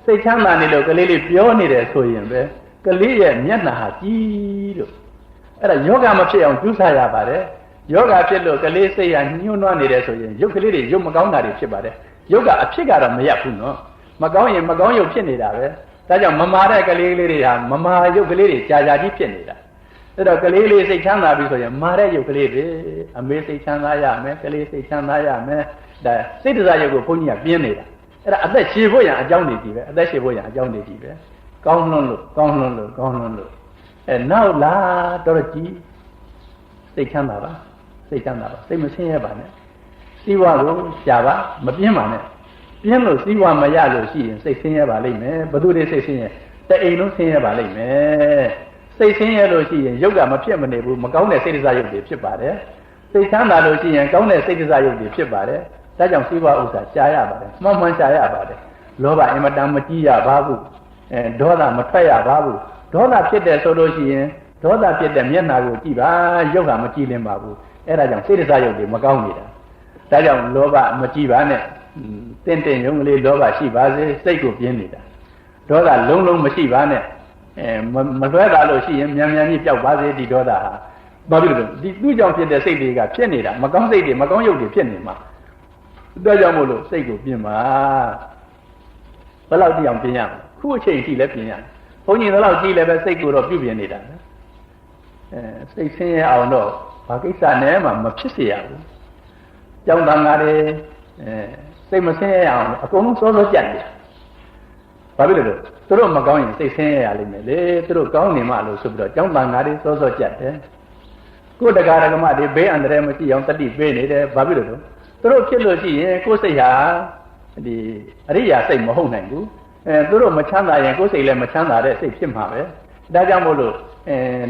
စိတ်ချမ်းသာနေလို့ကလေးလေးပြောနေတယ်ဆိုရင်ပဲကလေးရဲ့မျက်နှာဟာကြီးလို့အဲ့ဒါယောဂမဖြစ်အောင်ကျူးစားရပါတယ်ယောဂဖြစ်လို့ကလေးစိတ်ဟာညှိုးနွမ်းနေတယ်ဆိုရင်ရုပ်ကလေးတွေရုပ်မကောင်းတာတွေဖြစ်ပါတယ်ရုပ်ကအဖြစ်ကတော့မရဘူးနော်မကောင်းရင်မကောင်းရုပ်ဖြစ်နေတာပဲဒါကြောင့်မမာတဲ့ကလေးလေးတွေဟာမမာရုပ်ကလေးတွေကြာကြာကြီးဖြစ်နေတာအဲ့တော့ကလေးလေးစိတ်ချမ်းသာပြီဆိုရင်မာတဲ့ရုပ်ကလေးတွေအမေစိတ်ချမ်းသာရမယ်ကလေးစိတ်ချမ်းသာရမယ်ဒါစိတ်တစားရုပ်ကိုဘုန်းကြီးကပြင်းနေတာအဲ့ဒါအသက်ရှည်ဖို့ရန်အကြောင်းနေကြည့်ပဲအသက်ရှည်ဖို့ရန်အကြောင်းနေကြည့်ပဲကောင်းလွန်းလို့နောက်လာတော့ကြည့်စိတ်ချမ်းသာပါစိတ်ချမ်းသာပါစိတ်မဆင်းရဲပါနဲ့စီးပွားကိုရှားပါမပြင်းပါနဲ့ပြင်းလို့စီးပွားမရလို့ရှိရင်စိတ်ဆင်းရဲပါလိမ့်မယ်ဘသူတွေစိတ်ဆင်းရဲတအိမ်လုံးဆင်းရဲပါလိမ့်မယ်စိတ်ဆင်းရဲလို့ရှိရင်ရုပ်ကမဖြစ်မနေဘူးမကောင်းတဲ့စိတ်တစားရုပ်တွေဖြစ်ပါတယ်စိတ်ချမ်းသာလို့ရှိရင်ကောင်းတဲ့စိတ်တစားရုပ်တွေဖြစ်ပါတယ်ဒါကြောင့်စီးပွားဥစ္စာရှားရပါတယ်မှန်ရှားရပါတယ်လောဘအင်မတန်မကြည့်ရပါဘူးဒေါသမထွက်ရပါဘူးဒေါသဖြစ်တယ်ဆိုလို့ရှိရင်ဒေါသဖြစ်တဲ့မျက်နှာကိုကြည့်ပါရုပ်ကမကြည့်လင်းပါဘူးအဲ့ဒါကြောင့်စိတ်တစားရုပ်တွေမကောင်းနေတာဒါကြောင့်လောဘမကြည့်ပါနဲ့တင်းရုံကလေးလောဘရှိပါစေစိတ်ကိုပြင်းနေတာဒေါသလုံးမရှိပါနဲ့မလွဲတာလို့ရှိရင်မြန်ကြီးပျောက်ပါစေဒီဒေါသဟာဘာဖြစ်လို့ဒီသူ့ကြောင့်ဖြစ်တဲ့စိတ်တွေကဖြစ်နေတာမကောင်းစိတ်တွေမကောင်းရုပ်တွေဖြစ်နေမှာဒါကြောင့်မို့လို့စိတ်ကိုပြင်းပါဘယ်လောက်တရားပြင်းရမလဲခုအချိန်ရှိလဲပြင်းရဘုန်းကြီးတို့ကြည့်လဲပဲစိတ်ကိုတော့ပြုပြင်နေတာစိတ်ဆင်းရဲအောင်တော့ဘာကိစ္စနဲ့မှမဖြစ်စေရဘူးကြောင်းတန်ကားတွေစိတ်မဆင်းရဲအောင်အကုန်လုံးစောစောကြက်နေတာ ဘာဖြစ်လို့သူတို့မကောင်းရင်စိတ်ဆင်းရဲရလိမ့်မယ်လေသူတို့ကောင်းနေမှလို့ဆိုပြီးတော့ကျောင်းတန်ဃာတွေစောစောကြက်တယ်ကိုယ်တရားဓမ္မတွေဘေးအန္တရာယ်မရှိအောင်တတိပေးနေတယ်ဘာဖြစ်လို့သူတို့ဖြစ်လို့ရှိရင်ကိုယ်စိတ်ဟာဒီအရိယာစိတ်မဟုတ်နိုင်ဘူးသူတို့မချမ်းသာရင်ကိုယ်စိတ်လည်းမချမ်းသာတဲ့စိတ်ဖြစ်မှာပဲဒါကြောင့်မို့လို့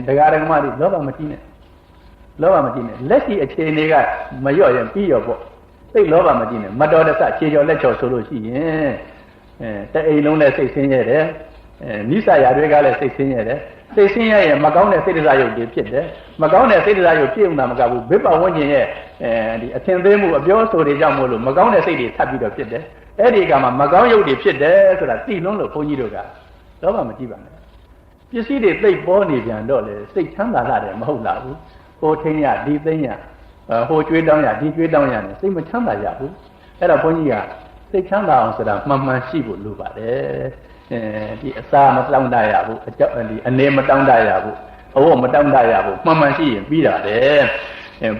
တရားဓမ္မတွေလောဘမကြီးနဲ့လက်ရှိအခြေအနေကမလျော့ရင်ပြီးရောပေါ့စိတ်လောဘမကြီးနဲ့မတော်တဆခြေကျော်လက်ချော်ဆိုလို့ရှိရင်တအိမ်လုံးနဲ့စိတ်ဆင်းရဲတယ်နိစ္စရာတွေကလည်းစိတ်ဆင်းရဲတယ်စိတ်ဆင်းရဲရင်မကောင်းတဲ့စိတ်တရားရုပ်တွေဖြစ်တယ်မကောင်းတဲ့စိတ်တရားရုပ်ဖြစ်ုံတာမကဘူးဘိပ္ပဝဉ္ဇဉ်ရဲ့ဒီအထင်သေးမှုအပြောဆိုတွေကြောင့်မို့လို့မကောင်းတဲ့စိတ်တွေထပ်ပြီးတော့ဖြစ်တယ်အဲ့ဒီကမှမကောင်းရုပ်တွေဖြစ်တယ်ဆိုတာသိလုံးလို့ဘုန်းကြီးတို့ကလောဘမကြည့်ပါနဲ့ပစ္စည်းတွေသိပ်ပေါ်နေပြန်တော့လေစိတ်ချမ်းသာလာတယ်မဟုတ်လားဘူးဟိုထင်းရဒီသိန်းရဟိုကျွေးတောင်းရဒီကျွေးတောင်းရနဲ့စိတ်မချမ်းသာရဘူးအဲ့တော့ဘုန်းကြီးကစိတ်ချမ်းသာအောင်ဆိုတာမှန်မှန်ရှိဖို့လိုပါတယ်ဒီအစာမတောင်းတရဘူးအကြောက်ဒီအနေမတောင်းတရဘူးအဝတ်မတောင်းတရဘူးမှန်မှန်ရှိရင်ပြီးတာတယ်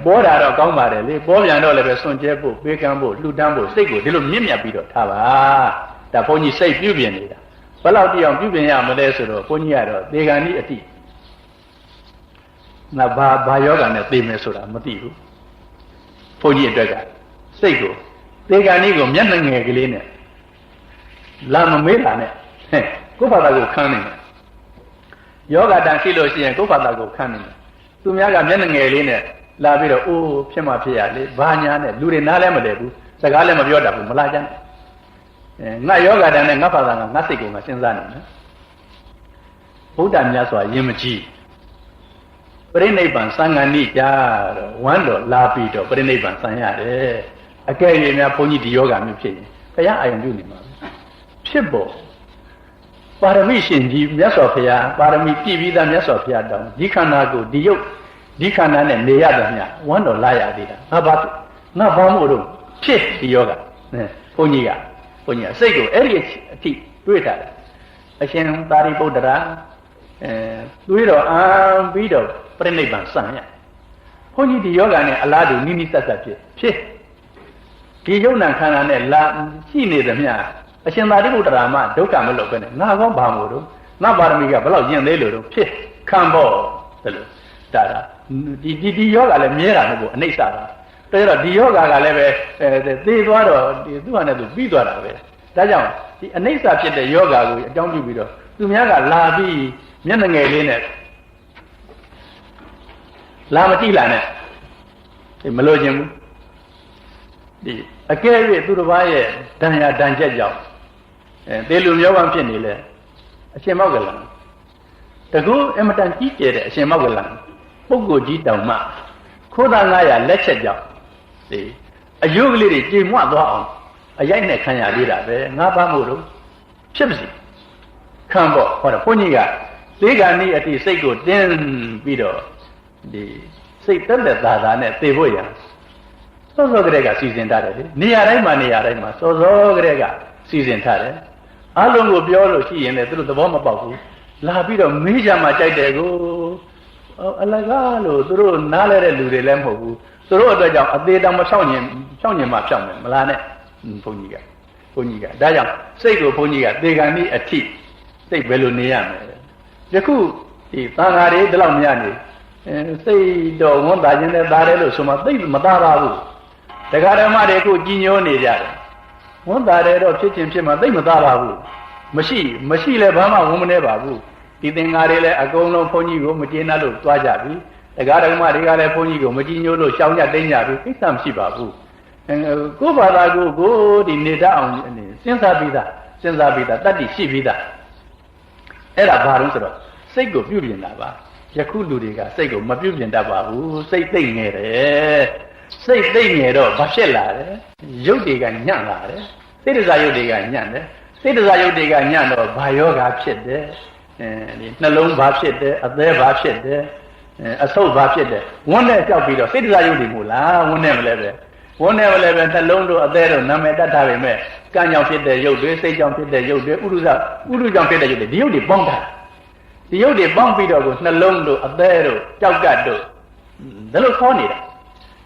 ပေါ်တာတော့ကောင်းပါတယ်လေပေါ်ပြန်တော့လည်းပဲစွန့်ကြဲဖို့ပေးကမ်းဖို့လှူဒန်းဖို့စိတ်ကိုဒီလိုမြင့်မြတ်ပြီးတော့ထားပါဒါဘုန်းကြီးစိတ်ပြုပြင်နေတာဘယ်လောက်တိအောင်ပြုပြင်ရမလဲဆိုတော့ဘုန်းကြီးကတော့သေဂန်ဤအတိငါဘာယောဂနဲ့သိမယ်ဆိုတာမသိဘူးဘုန်းကြီးအတွက်ကစိတ်ကိုသေဂန်ဤကိုမျက်နှာငယ်ကလေးနဲ့လာမမေးတာနဲ့ကိုယ်ဘာသာကိုခန်းနေတယ်ယောဂတန်ရှိလို့ရှိရင်ကိုယ်ဘာသာကိုခန်းနေတယ်သူများကမျက်နှာငယ်လေးနဲ့လာပြီးတော့အိုးဖြစ်မှဖြစ်ရလေဘာညာနဲ့လူတွေနားလည်းမလဲဘူးစကားလည်းမပြောတတ်ဘူးမလာကြနဲ့ငါယောဂတန်နဲ့ငါဘာသာကငါစိတ်ကိုငါစဉ်းစားနေတယ်ဘုဒ္ဓမြတ်စွာယင်မကြည့်ပရိနိဗ္ဗာန်သံဃာနိကြတော့ဝမ်းတော်လာပြီးတော့ပရိနိဗ္ဗာန်ဆံရတယ်အကယ်၍များဘုန်းကြီးဒီယောဂမျိုးဖြစ်ရင်ဘုရားအာရုံပြုနေမှာဖြစ်ပေါ်ပါရမီရှင်ကြီးမြတ်စွာဘုရားပါရမီပြည့်ပြီးသားမြတ်စွာဘုရားတောင်းဒီခန္ဓာကိုဒီရုပ်ဒီခန္ဓာနဲ့နေရတယ်မြတ်ဝမ်းတော်လာရသေးတာငါဘာမို့လို့ဖြစ်ဒီယောဂဘုန်းကြီးကစိတ်ကိုအဲ့ဒီအထိတွေးထားတယ်အရှင်သာရိပုတ္တရာတွေးတော့ပြီးတော့ပြိဋိဘံစံရဘုန်းကြီးဒီယောဂနဲ့အလားတူနိမိဆက်ဆက်ဖြစ်ဒီယုံနာခန္ဓာနဲ့လာရှိနေသမျှအရှင်သာရိပုတ္တရာမှဒုက္ခမလွတ်ပဲနဲ့ငါကောဘာမို့တော့ငါပါရမီကဘယ်လောက်ကျင့်သေးလို့တော့ဖြစ်ခံဖို့တယ်လို့ဒါဒီယောဂလည်းမြဲတာမဟုတ်ဘူးအနိစ္စပါဒါကြတော့ဒီယောဂကလည်းပဲသေသွားတော့သူ့ဟာနဲ့သူပြီးသွားတာပဲဒါကြောင့်ဒီအနိစ္စဖြစ်တဲ့ယောဂကိုအကြောင်းပြုပြီးတော့သူများကလာပြီးမျက်နှာငယ်လေးနဲ့လာမကြည့်လာနဲ့မလို့ခြင်းဘူးဒီအကယ်၍သူတစ်ပါးရဲ့ဒဏ်ရာဒဏ်ချက်ကြောင့်သေလူမျိုးဝမ်းဖြစ်နေလေအရှင်မောက္ကလံတကူအမတန်ကြီးကျယ်တဲ့အရှင်မောက္ကလံပုဂ္ဂိုလ်ကြီးတောင်မှခိုးသား900လက်ချက်ကြောင့်ဒီအယုကလေးတွေကြေမွသွားအောင်အရိုက်နဲ့ခံရသေးတာပဲငါးပါးမို့လို့ဖြစ်ပါစေခံပေါ့ဟောတော့ဘုန်းကြီးကသေဂာနိအတိစိတ်ကိုတင်းပြီးတော့ဒီစိတ်တက်လက်သာနဲ့သေဖို့ရစောစောကလေးကစီစဉ်ထားတယ်လေနေရာတိုင်းမှာစောစောကလေးကစီစဉ်ထားတယ်အလုံးကိုပြောလို့ရှိရင်လည်းသူတို့သဘောမပေါက်ဘူးလာပြီးတော့မေးကြမှာကြိုက်တယ်ကိုအလကားလို့သူတို့နားလဲတဲ့လူတွေလည်းမဟုတ်ဘူးသူတို့အတွက်ကြောင့်အသေးတောင်မဖြောင်းညင်မှဖြောင်းမယ်မလားနဲ့ဘုန်းကြီးကဒါကြောင့်စိတ်ကိုဘုန်းကြီးကသေဂန်ဤအထိစိတ်ဘယ်လိုနေရမလဲယခုဒီသံဃာတွေဒီလောက်များနေစိတ်တော့ဝန်တာခြင်းနဲ့သားတယ်လို့ဆိုမှသိမသားပါဘူးတရားဓမ္မတွေအခုကြီးညိုနေကြတယ်ဝန်တာတယ်တော့ဖြစ်ခြင်းဖြစ်မှသိမသားပါဘူးမရှိလဲဘာမှဝန်မနေပါဘူးဒီသင်္ဃာတွေလည်းအကုန်လုံးဘုန်းကြီးကိုမကျေနပ်လို့သွားကြပြီတရားဓမ္မတွေကလည်းဘုန်းကြီးကိုမကြည်ညိုလို့ရှောင်ကြတိမ့်ကြပြီကိစ္စမရှိပါဘူးကိုယ်ဘာသာကိုဒီနေတတ်အောင်စဉ်းစားပြီးသားတတ္တိရှိပြီးသားအဲ့ဒါဘာလို့ဆိုတော့စိတ်ကိုပြုပြင်တာပါယခုလူတွေကစိတ်ကိုမပြုပြင်တတ်ပါဘူးစိတ်သိမ့်ငယ်တယ်စိတ်သိမ့်ငယ်တော့ဘာဖြစ်လာလဲရုပ်တွေကညံ့လာတယ်စိတ်တစားရုပ်တွေကညံ့တယ်စိတ်တစားရုပ်တွေကညံ့တော့ဘာယောဂဖြစ်တယ်ဒီနှလုံးဘာဖြစ်တယ်အသေးဘာဖြစ်တယ်အဆုတ်ဘာဖြစ်တယ်ဝန်းနဲ့ကြောက်ပြီးတော့စိတ်တစားရုပ်တွေမို့လားဝန်းနဲ့မလဲပဲနှလုံးတို့အသေးတို့နာမည်တတ်ထားပေမဲ့ကံကြောင့်ဖြစ်တဲ့ရုပ်တွေစိတ်ကြောင့်ဖြစ်တဲ့ရုပ်တွေဥဒုကြောင့်ဖြစ်တဲ့ရုပ်တွေဒီရုပ်တွေပေါင်းထားဒီရုပ်တွေပေါင်းပြီးတော့ကိုနှလုံးတို့အသေးတို့ကြောက်ကတ်တို့ဒါလို့ခေါ်နေတာ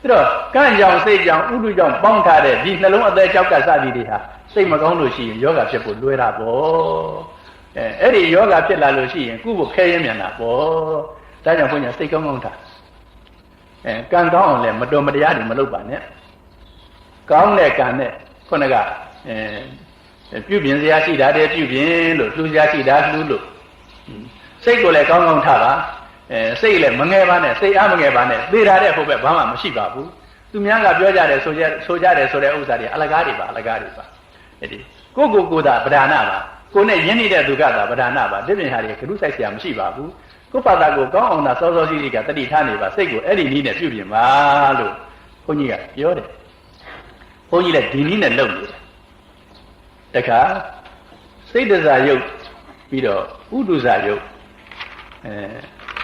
ပြီးတော့ကံကြောင့်စိတ်ကြောင့်ဥဒုကြောင့်ပေါင်းထားတဲ့ဒီနှလုံးအသေးကြောက်ကတ်စသည်တွေဟာ စိတ်မကောင်းလို့ရှိရင်ယောဂဖြစ်ဖို့လွယ်တာပေါ့အဲ့ဒီယောဂဖြစ်လာလို့ရှိရင်ကုဖို့ခဲရမြန်တာပေါ့ဒါကြောင့်ဘုန်းကြီးစိတ်ကောင်းကောင်းထားကံကောင်းအောင်လည်းမတော်မတရားတွေမလုပ်ပါနဲ့ကောင်းတဲ့ကံနဲ့ခုနကပြုပြင်စရာရှိတာတည်းပြုပြင်လို့လှူစရာရှိတာလှူလို့စိတ်ကိုလည်းကောင်းကောင်းထားပါစိတ်လည်းမငယ်ပါနဲ့စိတ်အားမငယ်ပါနဲ့သေတာတဲ့ဟိုဘက်ဘာမှမရှိပါဘူးသူများကပြောကြတယ်ဆိုကြတယ်ဆိုတဲ့ဥစ္စာတွေအလကားတွေပါအဲ့ဒီကိုသာပဓာနာပါကိုနဲ့ရင်းနေတဲ့သူကသာပဓာနာပါဒီပြင်ဟာတွေကရုစိုက်เสียမရှိပါဘူးကိုပါတာကိုကောင်းအောင်သာစောစောစီးစီးကတတိထားနေပါစိတ်ကိုအဲ့ဒီနည်းနဲ့ပြုပြင်ပါလို့ဘုန်းကြီးကပြောတယ်ဘုန်းကြီးလည်းဒီနည်းနဲ့လုပ်နေတယ်တခါစိတ်တစားယုတ်ပြီးတော့ဥဒုဇယုတ်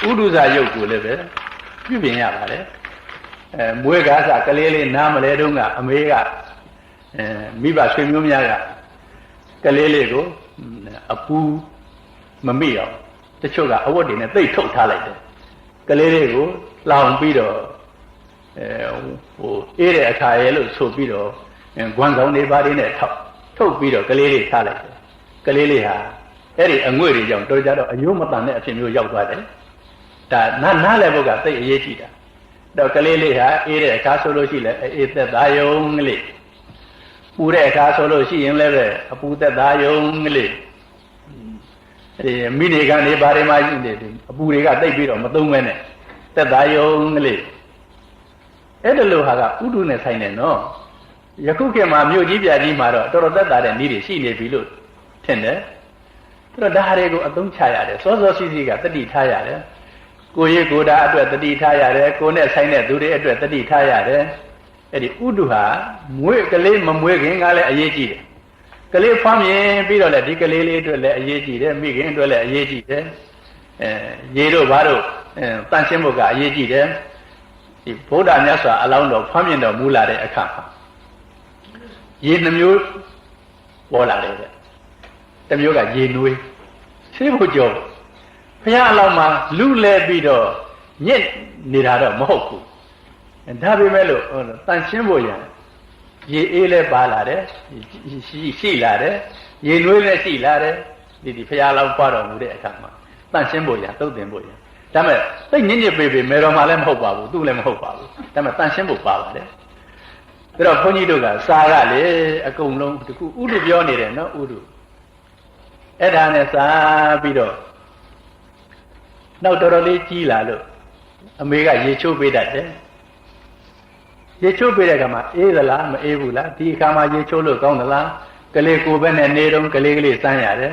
ဥဒုဇယုတ်ကိုလည်းပဲပြုပြင်ရပါတယ်မွေးကားစားကလေးလေးနားမလဲတုန်းကအမေကမိဘဆွေမျိုးများကကလေးလေးကိုအပူမမိအောင်တချို့ကအဝတ်တွေနဲ့သိပ်ထုတ်ထားလိုက်တယ်ကလေးလေးကိုလောင်ပြီးတော့အေးတဲ့အခါရဲ့လို့ဆိုပြီးတော့ဂွမ်းဆောင်တွေဘာတွေနဲ့ထုတ်ပြီးတော့ကလေးလေးထားလိုက်တယ်ကလေးလေးဟာအဲ့ဒီအငွေ့တွေကြောင့်တော်ကြတော့အယိုးမတန်တဲ့အဖြစ်မျိုးရောက်သွားတယ်ဒါနားလည်းဘုကသိအရေးကြီးတာတော့ကလေးလေးဟာအေးတဲ့အခါဆိုလို့ရှိလဲအေးသက်သားယုံကလေးပူတဲ့အခါဆိုလို့ရှိရင်လည်းပဲအပူသက်သားယုံကလေးမိနေကနေဘာတွေမှရှိနေတယ်အပူတွေကတိတ်ပြီးတော့မသုံးမဲနဲ့သက်သားယုံကလေးအဲ့ဒါလိုဟာကဥဒုနဲ့ဆိုင်တယ်နော်ယခုခေတ်မှာမြို့ကြီးပြကြီးမှာတော့တော်တော်သက်သာတဲ့နည်းတွေရှိနေပြီလို့ထင်တယ်အဲ့တော့ဒါတွေကိုအသုံးချရတယ်စောစောစီးစီးကတတိထားရတယ်ကိုယ်ရေးကိုယ်တာအတွက်တတိထားရတယ်ကိုယ်နဲ့ဆိုင်တဲ့သူတွေအတွက်တတိထားရတယ်အဲ့ဒီဥဒုဟာမွေးကလေးမမွေးခင်ကလည်းအရေးကြီးတယ်ကလေးဖွားမြင်ပြီးတော့လည်းဒီကလေးလေးအတွက်လည်းအရေးကြီးတယ်မိခင်အတွက်လည်းအရေးကြီးတယ်ရေတို့ဘာတို့တန့်ရှင်းဖို့ကအရေးကြီးတယ်ဒီဗုဒ္ဓမြတ်စွာအလောင်းတော်ဖွားမြင်တော်မူလာတဲ့အခါမှာရေနှမျိုးပေါ်လာတယ်တစ်မျိုးကရေနွေးဆေးဖို့ကြောဘုရားအလောင်းမှာလူလဲပြီးတော့ညစ်နေတာတော့မဟုတ်ဘူးဒါပေမဲ့လို့တန့်ရှင်းဖို့ရန်ရေအေးလဲပါလာတယ်ရှိလာတယ်ရေနွေးလဲရှိလာတယ်ဒီဘုရားအလောင်းပွားတော်မူတဲ့အခါမှာတန့်ရှင်းဖို့ရန်သုတ်သင်ဖို့ရန်ဒါမဲ့သိညစ်ညစ်ပေပေမေတော်မှာလည်းမဟုတ်ပါဘူးသူ့လည်းမဟုတ်ပါဘူးဒါမဲ့တန့်ရှင်းဖို့ပါပါတယ်ဒါတော့ဘုန်းကြီးတို့ကစာကလေအကုန်လုံးတခုဥဒုပြောနေတယ်နော်ဥဒုအဲ့ဒါနဲ့စာပြီးတော့နောက်တော်တော်လေးကြီးလာလို့အမေကရေချိုးပေးတတ်တယ်ရေချိုးပေးတဲ့အခါမှာအေးသလားမအေးဘူးလားဒီအခါမှာရေချိုးလို့ကောင်းသလားကလေးကိုပဲနဲ့နေတော့ကလေးကလေးစမ်းရတယ်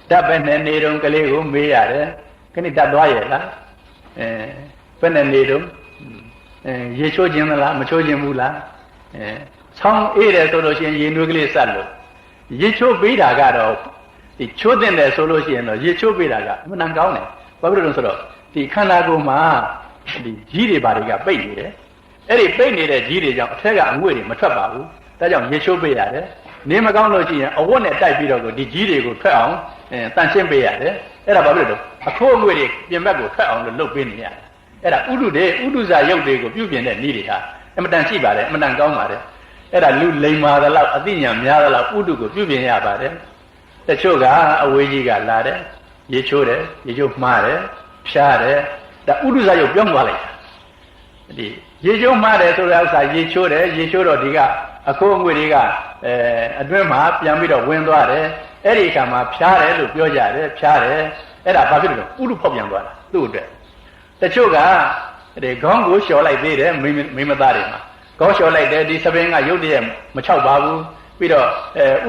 ဓာတ်ပဲနဲ့နေတော့ကလေးကိုမေးရတယ်ခဏဓာတ်သွားရဲ့လားဘယ်နဲ့နေတော့ရေချိုးခြင်းသလားမချိုးခြင်းဘူးလားဆောင်းအေးတယ်ဆိုလို့ရှိရင်ရေနွေးကလေးဆက်လို့ရေချိုးပေးတာကတော့ဒီချိုးတဲ့တယ်ဆိုလို့ရှိရင်တော့ရေချိုးပေးတာကအမှန်တန်ကောင်းတယ်ဘာဖြစ်လို့လဲဆိုတော့ဒီခန္ဓာကိုယ်မှာဒီကြီးတွေဘာတွေကပိတ်နေတယ်အဲ့ဒီပိတ်နေတဲ့ကြီးတွေကြောင့်အထက်ကအငွေ့တွေမထွက်ပါဘူးဒါကြောင့်ရေချိုးပေးရတယ်နေမကောင်းလို့ရှိရင်အဝတ်နဲ့တိုက်ပြီးတော့ဒီကြီးတွေကိုထွက်အောင်တန့်ရှင်းပေးရတယ်အဲ့ဒါဘာဖြစ်လို့အခိုးအငွေ့တွေပြင်ဘက်ကိုထွက်အောင်လို့လုပ်ပေးနေရတယ်အဲ့ဒါဥဒုတွေဥဒုဇာယုတ်တွေကိုပြုပြင်တဲ့နည်းတွေဟာအမှန်တန်ရှိပါတယ်အမှန်တန်ကောင်းပါတယ်အဲ့ဒါလူလိမ္မာသလောက်အသိဉာဏ်များသလောက်ဥဒုကိုပြုပြင်ရပါတယ်တချို့ကအဝေးကြီးကလာတယ်ရေချိုးတယ်ရေချိုးမှားတယ်ဖြားတယ်ဒါဥဒုဇာယုတ်ပြောင်းသွားလိုက်တာဒီရေချိုးမှားတယ်ဆိုတဲ့ဥစ္စာရေချိုးတယ်ရေချိုးတော့ဒီကအခိုးအငွေ့တွေကအတွင်းမှာပြန်ပြီးတော့ဝင်သွားတယ်အဲ့ဒီအခါမှာဖြားတယ်လို့ပြောကြတယ်ဖြားတယ်အဲ့ဒါဘာဖြစ်လို့ဥဒုဖောက်ပြန်သွားတာသူ့အတွက်တချို့ကဒီခေါင်းကိုလျှော်လိုက်သေးတယ်မိမသားတွေမှာခေါင်းလျှော်လိုက်တယ်ဒီသပင်းကရုပ်တရက်မချောက်ပါဘူးပြီးတော့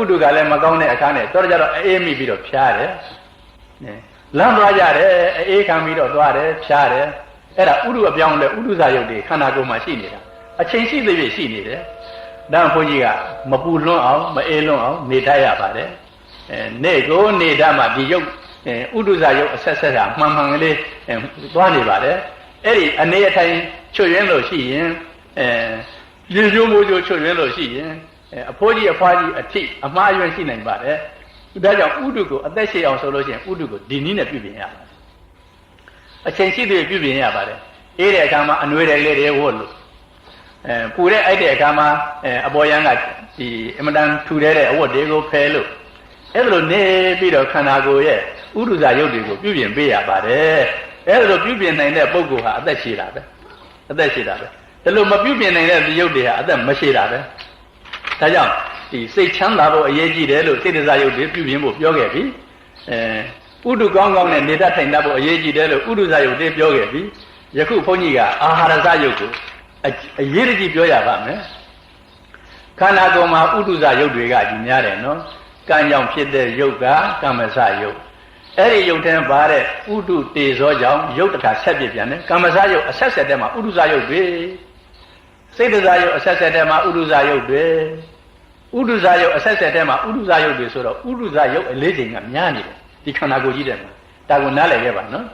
ဥဒုကလည်းမကောင်းတဲ့အခါနဲ့တော်ကြတော့အေးမိပြီးတော့ဖြားတယ်လမ်းသွားကြတယ်အေးခံပြီးတော့သွားတယ်ဖြားတယ်အဲ့ဒါဥဒုအပြောင်းလဲဥဒုဇာယုတ်တွေခန္ဓာကိုယ်မှာရှိနေတာအချိန်ရှိသေးပြီရှိနေတယ်ဒါဘုန်းကြီးကမပူလွန်းအောင်မအေးလွန်းအောင်နေတတ်ရပါတယ်နေ့ကိုနေတတ်မှဒီယုတ်ဥဒုဇာယုတ်အဆက်ဆက်တာမှန်မှန်ကလေးသွားနေပါတယ်အဲ့ဒီအနေအထိုင်ချွတ်ရင်းလို့ရှိရင်ရေကျိုးမိုးကျိုးချွတ်ရင်းလို့ရှိရင်အဖိုးကြီးအဖွားကြီးအထိအမှားအယွင်းရှိနိုင်ပါတယ်ဒါကြောင့်ဥဒုကိုအသက်ရှိအောင်ဆိုလို့ရှိရင်ဥဒုကိုဒီနည်းနဲ့ပြုပြင်ရပါတယ်အချိန်ရှိသေးပြုပြင်ရပါတယ်အေးတဲ့အခါမှာအနှွေးတဲ့လေးတွေဝတ်လို့ ပူတဲ့အိုက်တဲ့အခါမှာအပေါ်ယံကဒီအမတန်ထူတဲ့အဝတ်တွေကိုဖယ်လို့အဲ့ဒါလိုနေပြီးတော့ခန္ဓာကိုယ်ရဲ့ဥဒုဇာရုပ်တွေကိုပြုပြင်ပေးရပါတယ်အဲ့ဒါလိုပြုပြင်နိုင်တဲ့ပုဂ္ဂိုလ်ဟာအသက်ရှည်တာပဲအသက်ရှည်တာပဲဒါလိုမပြုပြင်နိုင်တဲ့ရုပ်တွေဟာအသက်မရှည်တာပဲဒါကြောင့်ဒီစိတ်ချမ်းသာဖို့အရေးကြီးတယ်လို့စိတ်တစားရုပ်တွေပြုပြင်ဖို့ပြောခဲ့ပြီဥဒုကောင်းကောင်းနဲ့နေတတ်ထိုင်တတ်ဖို့အရေးကြီးတယ်လို့ဥဒုဇာရုပ်တွေပြောခဲ့ပြီယခုဘုန်းကြီးကအာဟာရဇာရုပ်ကိုအရေးကြီးပြောရပါမယ်ခန္ဓာကိုယ်မှာဥဒုဇာရုပ်တွေကကြီးများတယ်နော်ကံကြောင့်ဖြစ်တဲ့ရုပ်ကကမ္မစရုပ်အဲ့ဒီရုပ်ထဲပါတဲ့ဥဒုတေဇောကြောင့်ရုပ်တစ်ခါဆက်ပြပြန်တယ်ကမ္မစရုပ်အဆက်ဆက်တဲ့မှာဥဒုဇာရုပ်တွေစိတ်တစားရုပ်အဆက်ဆက်တဲ့မှာဥဒုဇာရုပ်တွေဥဒုဇာရုပ်အဆက်ဆက်တဲ့မှာဥဒုဇာရုပ်တွေဆိုတော့ဥဒုဇာရုပ်အလေးချိန်ကများနေတယ်ဒီခန္ဓာကိုယ်ကြီးတဲ့မှာဒါကိုနားလည်ခဲ့ပါနော်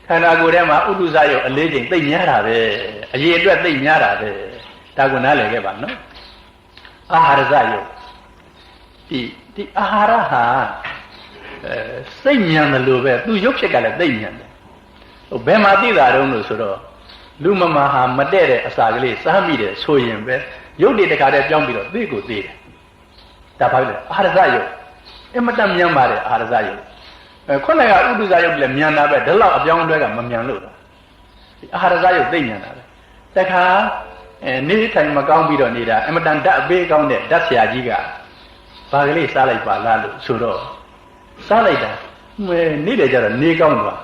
ခန္ဓာကိုယ်ထဲမှာဥဒုဇာရုပ်အလေးချိန်သိပ်များတာပဲအရေးအတွက်သိပ်များတာပဲဒါကိုနားလည်ခဲ့ပါနော်အာဟာရဇရုပ်ဒီအာဟာရဟာစိတ်ဉာဏ်တယ်လို့ပဲသူရုပ်ဖြစ်ကလည်းသိဉာဏ်တယ်ဟိုဘယ်မှာသိတာတုံးလို့ဆိုတော့လူမမာဟာမတဲ့တဲ့အစာကလေးစားမိတယ်ဆိုရင်ပဲရုပ်တွေတခါတည်းပြောင်းပြီးတော့သိကိုသိတယ်ဒါဘာလဲအာဟာရဇရုပ်အမတန်မြန်ပါတယ်အာဟာရဇရုပ်ခုနကဥဒုဇာရုပ်လည်းမြန်တာပဲဒါလောက်အပြောင်းအလဲကမမြန်လို့လားဒီအာဟာရဇရုပ်သိမြန်တာပဲတခါနေထိုင်မကောင်းပြီးတော့နေတာအမတန်ဓာတ်အပေးကောင်းတဲ့ဓာတ်ဆရာကြီးကဘာကလေးစားလိုက်ပါလားလို့ဆိုတော့စားလိုက်တာနေ့လေကျတော့နေကောင်းသွား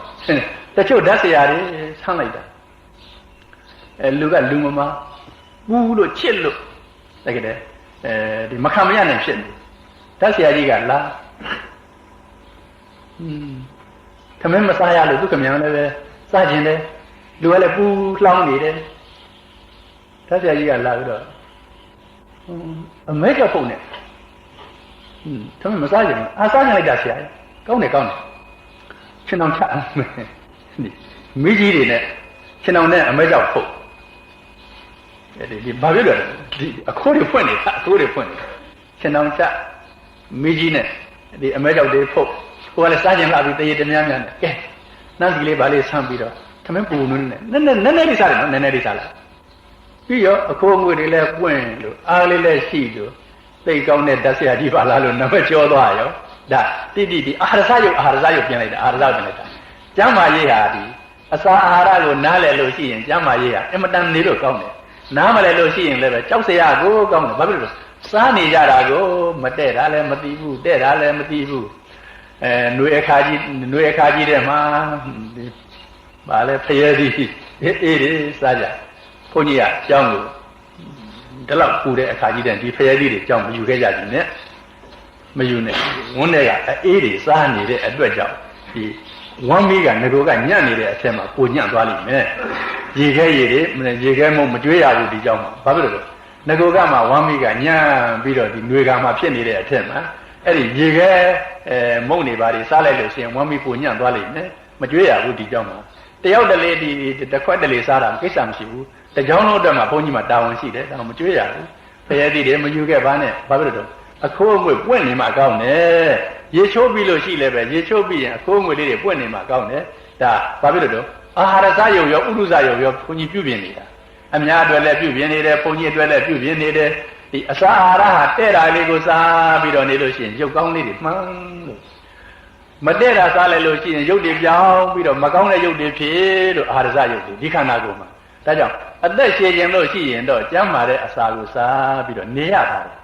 တချို့ဓာတ်ဆရာတွေဆန်းလိုက်တာလူကလူမမပူးလို့ချစ်လို့တကယ်ဒီမခံမရနိုင်ဖြစ်နေဓာတ်ဆရာကြီးကလာသမင်းမစားရလို့သူကမြန်လည်းပဲစားခြင်းတယ်လူကလည်းပူလှောင်းနေတယ်ဓာတ်ဆရာကြီးကလာပြီးတော့အမေကဖုန်းနဲ့သမင်းမစားခြင်းအားစားနိုင်လိုက်တာဆရာကောင်းတယ်ချင်းအောင်ချမိကြီးတွေနဲ့ချင်းအောင်နဲ့အမေကြောက်ဖုတ်ဒီဘာဖြစ်လဲဒီအခိုးတွေဖွင့်နေတာချင်းအောင်ချမိကြီးနဲ့ဒီအမေကြောက်တွေဖုတ်ဟိုကလည်းစားခြင်းလာပြီးတရေတများများနဲ့ကဲနှမ်းစီလေးဗာလေးဆမ်းပြီးတော့သမင်းပူနည်းနဲ့နည်းနည်းလေးစားတယ်နော်နည်းနည်းလေးစားလိုက်ပြီးရောအခိုးငွေတွေလည်းပွင့်လို့အားလေးလည်းရှိလို့သိကောင်းတဲ့ဓာတ်ဆရာကြီးပါလားလို့နမကျော်သွားရောဒါတိအာဟာရဇရုပ်ပြင်လိုက်တာအာဟာရဇရုပ်ပြင်လိုက်တာကျမ်းမာရေးဟာဒီအစာအာဟာရကိုနားလည်လို့ရှိရင်ကျမ်းမာရေးဟာအင်မတန်နေလို့ကောင်းတယ်နားမလည်လို့ရှိရင်လည်းပဲကြောက်စရာကိုကောင်းတယ်ဘာဖြစ်လို့စားနေကြတာကိုမတဲ့တာလည်းမသိဘူးတဲ့တာလည်းမသိဘူးຫນွေအခါကြီးတဲ့မှာဘာလဲဖရဲသည်အေးတွေစားကြဘုန်းကြီးကကြောင်းကိုဒီလောက်ပူတဲ့အခါကြီးတဲ့ဒီဖရဲသည်တွေကြောင်းမယူခဲ့ကြဘူးနဲ့မယူနဲ့ဝန်းတွေကအေးတွေစားနေတဲ့အတွက်ကြောင့်ဒီဝမ်းမီးကငကိုကညံ့နေတဲ့အထက်မှာပူညံ့သွားလိမ့်မယ်ရေခဲမကြွေးရဘူးဒီကြောင့်မှာဘာဖြစ်လို့လဲငကိုကမှဝမ်းမီးကညံ့ပြီးတော့ဒီຫນွေကမှဖြစ်နေတဲ့အထက်မှာအဲ့ဒီရေခဲမုံနေပါလေစားလိုက်လို့ရှိရင်ဝမ်းမီးပူညံ့သွားလိမ့်မယ်မကြွေးရဘူးဒီကြောင့်မှာတယောက်တလေဒီတစ်ခွက်တလေစားတာကိစ္စမရှိဘူးတကြောင်လုံးအတွက်မှာဘုန်းကြီးမှာတာဝန်ရှိတယ်ဒါမှမကြွေးရဘူးဖရဲသီးတွေမယူခဲ့ပါနဲ့ဘာဖြစ်လို့အခိုးအငွေ့ပွင့်နေမှာကောင်းတယ်ရေချိုးပြီးလို့ရှိလည်းပဲရေချိုးပြီးရင်အခိုးအငွေ့လေးတွေပွင့်နေမှာကောင်းတယ်ဒါဘာဖြစ်လို့အာဟာရဇရုပ်ရောဥဒုဇရုပ်ရောဘုန်းကြီးပြုပြင်နေတာအများအတွက်လည်းပြုပြင်နေတယ်ဘုန်းကြီးအတွက်လည်းပြုပြင်နေတယ်ဒီအစာအာဟာရဟာတဲ့တာလေးကိုစားပြီးတော့နေလို့ရှိရင်ရုပ်ကောင်းလေးတွေမှန်းလို့မတဲ့တာစားလိုက်လို့ရှိရင်ရုပ်တွေပြောင်းပြီးတော့မကောင်းတဲ့ရုပ်တွေဖြစ်လို့အာဟာရဇရုပ်တွေဒီခန္ဓာကိုယ်မှာဒါကြောင့်အသက်ရှည်ခြင်းလို့ရှိရင်တော့ကျန်းမာတဲ့အစာကိုစားပြီးတော့နေရပါတယ်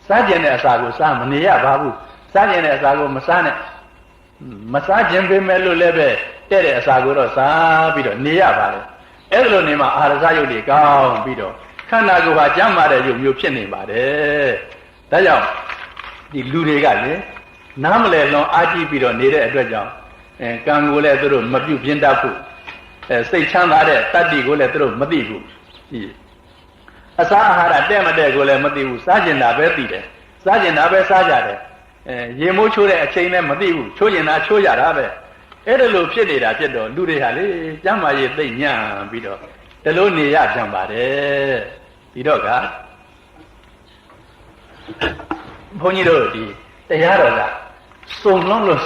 စားကျင်တဲ့အစာကိုစားမနေရပါဘူးစားကျင်တဲ့အစာကိုမစားနဲ့မစားခြင်းပေမဲ့လို့လည်းပဲတဲ့တဲ့အစာကိုတော့စားပြီးတော့နေရပါတယ်အဲ့လိုနေမှာအာဟာရဇရုပ်တွေကောင်းပြီးတော့ခန္ဓာကိုယ်ဟာကျန်းမာတဲ့ရုပ်မျိုးဖြစ်နေပါတယ်ဒါကြောင့်ဒီလူတွေကလည်းနားမလည်လွန်အားကြီးပြီးတော့နေတဲ့အတွက်ကြောင့်ကံကိုလည်းသူတို့မပြုတ်ပြင်းတတ်ဘူးစိတ်ချမ်းသာတဲ့တတ္တိကိုလည်းသူတို့မသိဘူးဒီအစာအာဟာရတဲ့မတဲ့ကိုလည်းမသိဘူးစားကျင်တာပဲသိတယ်စားကျင်တာပဲစားကြတယ်ရေမိုးချိုးတဲ့အချိန်လည်းမသိဘူးချိုးကျင်တာချိုးကြတာပဲအဲ့ဒါလိုဖြစ်နေတာဖြစ်တော့လူတွေဟာလေကျမ်းမာရေးသိညံ့ပြီးတော့ဒီလိုနေရပြန်ပါတယ်ဒီတော့ကဘုန်းကြီးတို့ဒီတရားတော်ကစုံလုံးလို့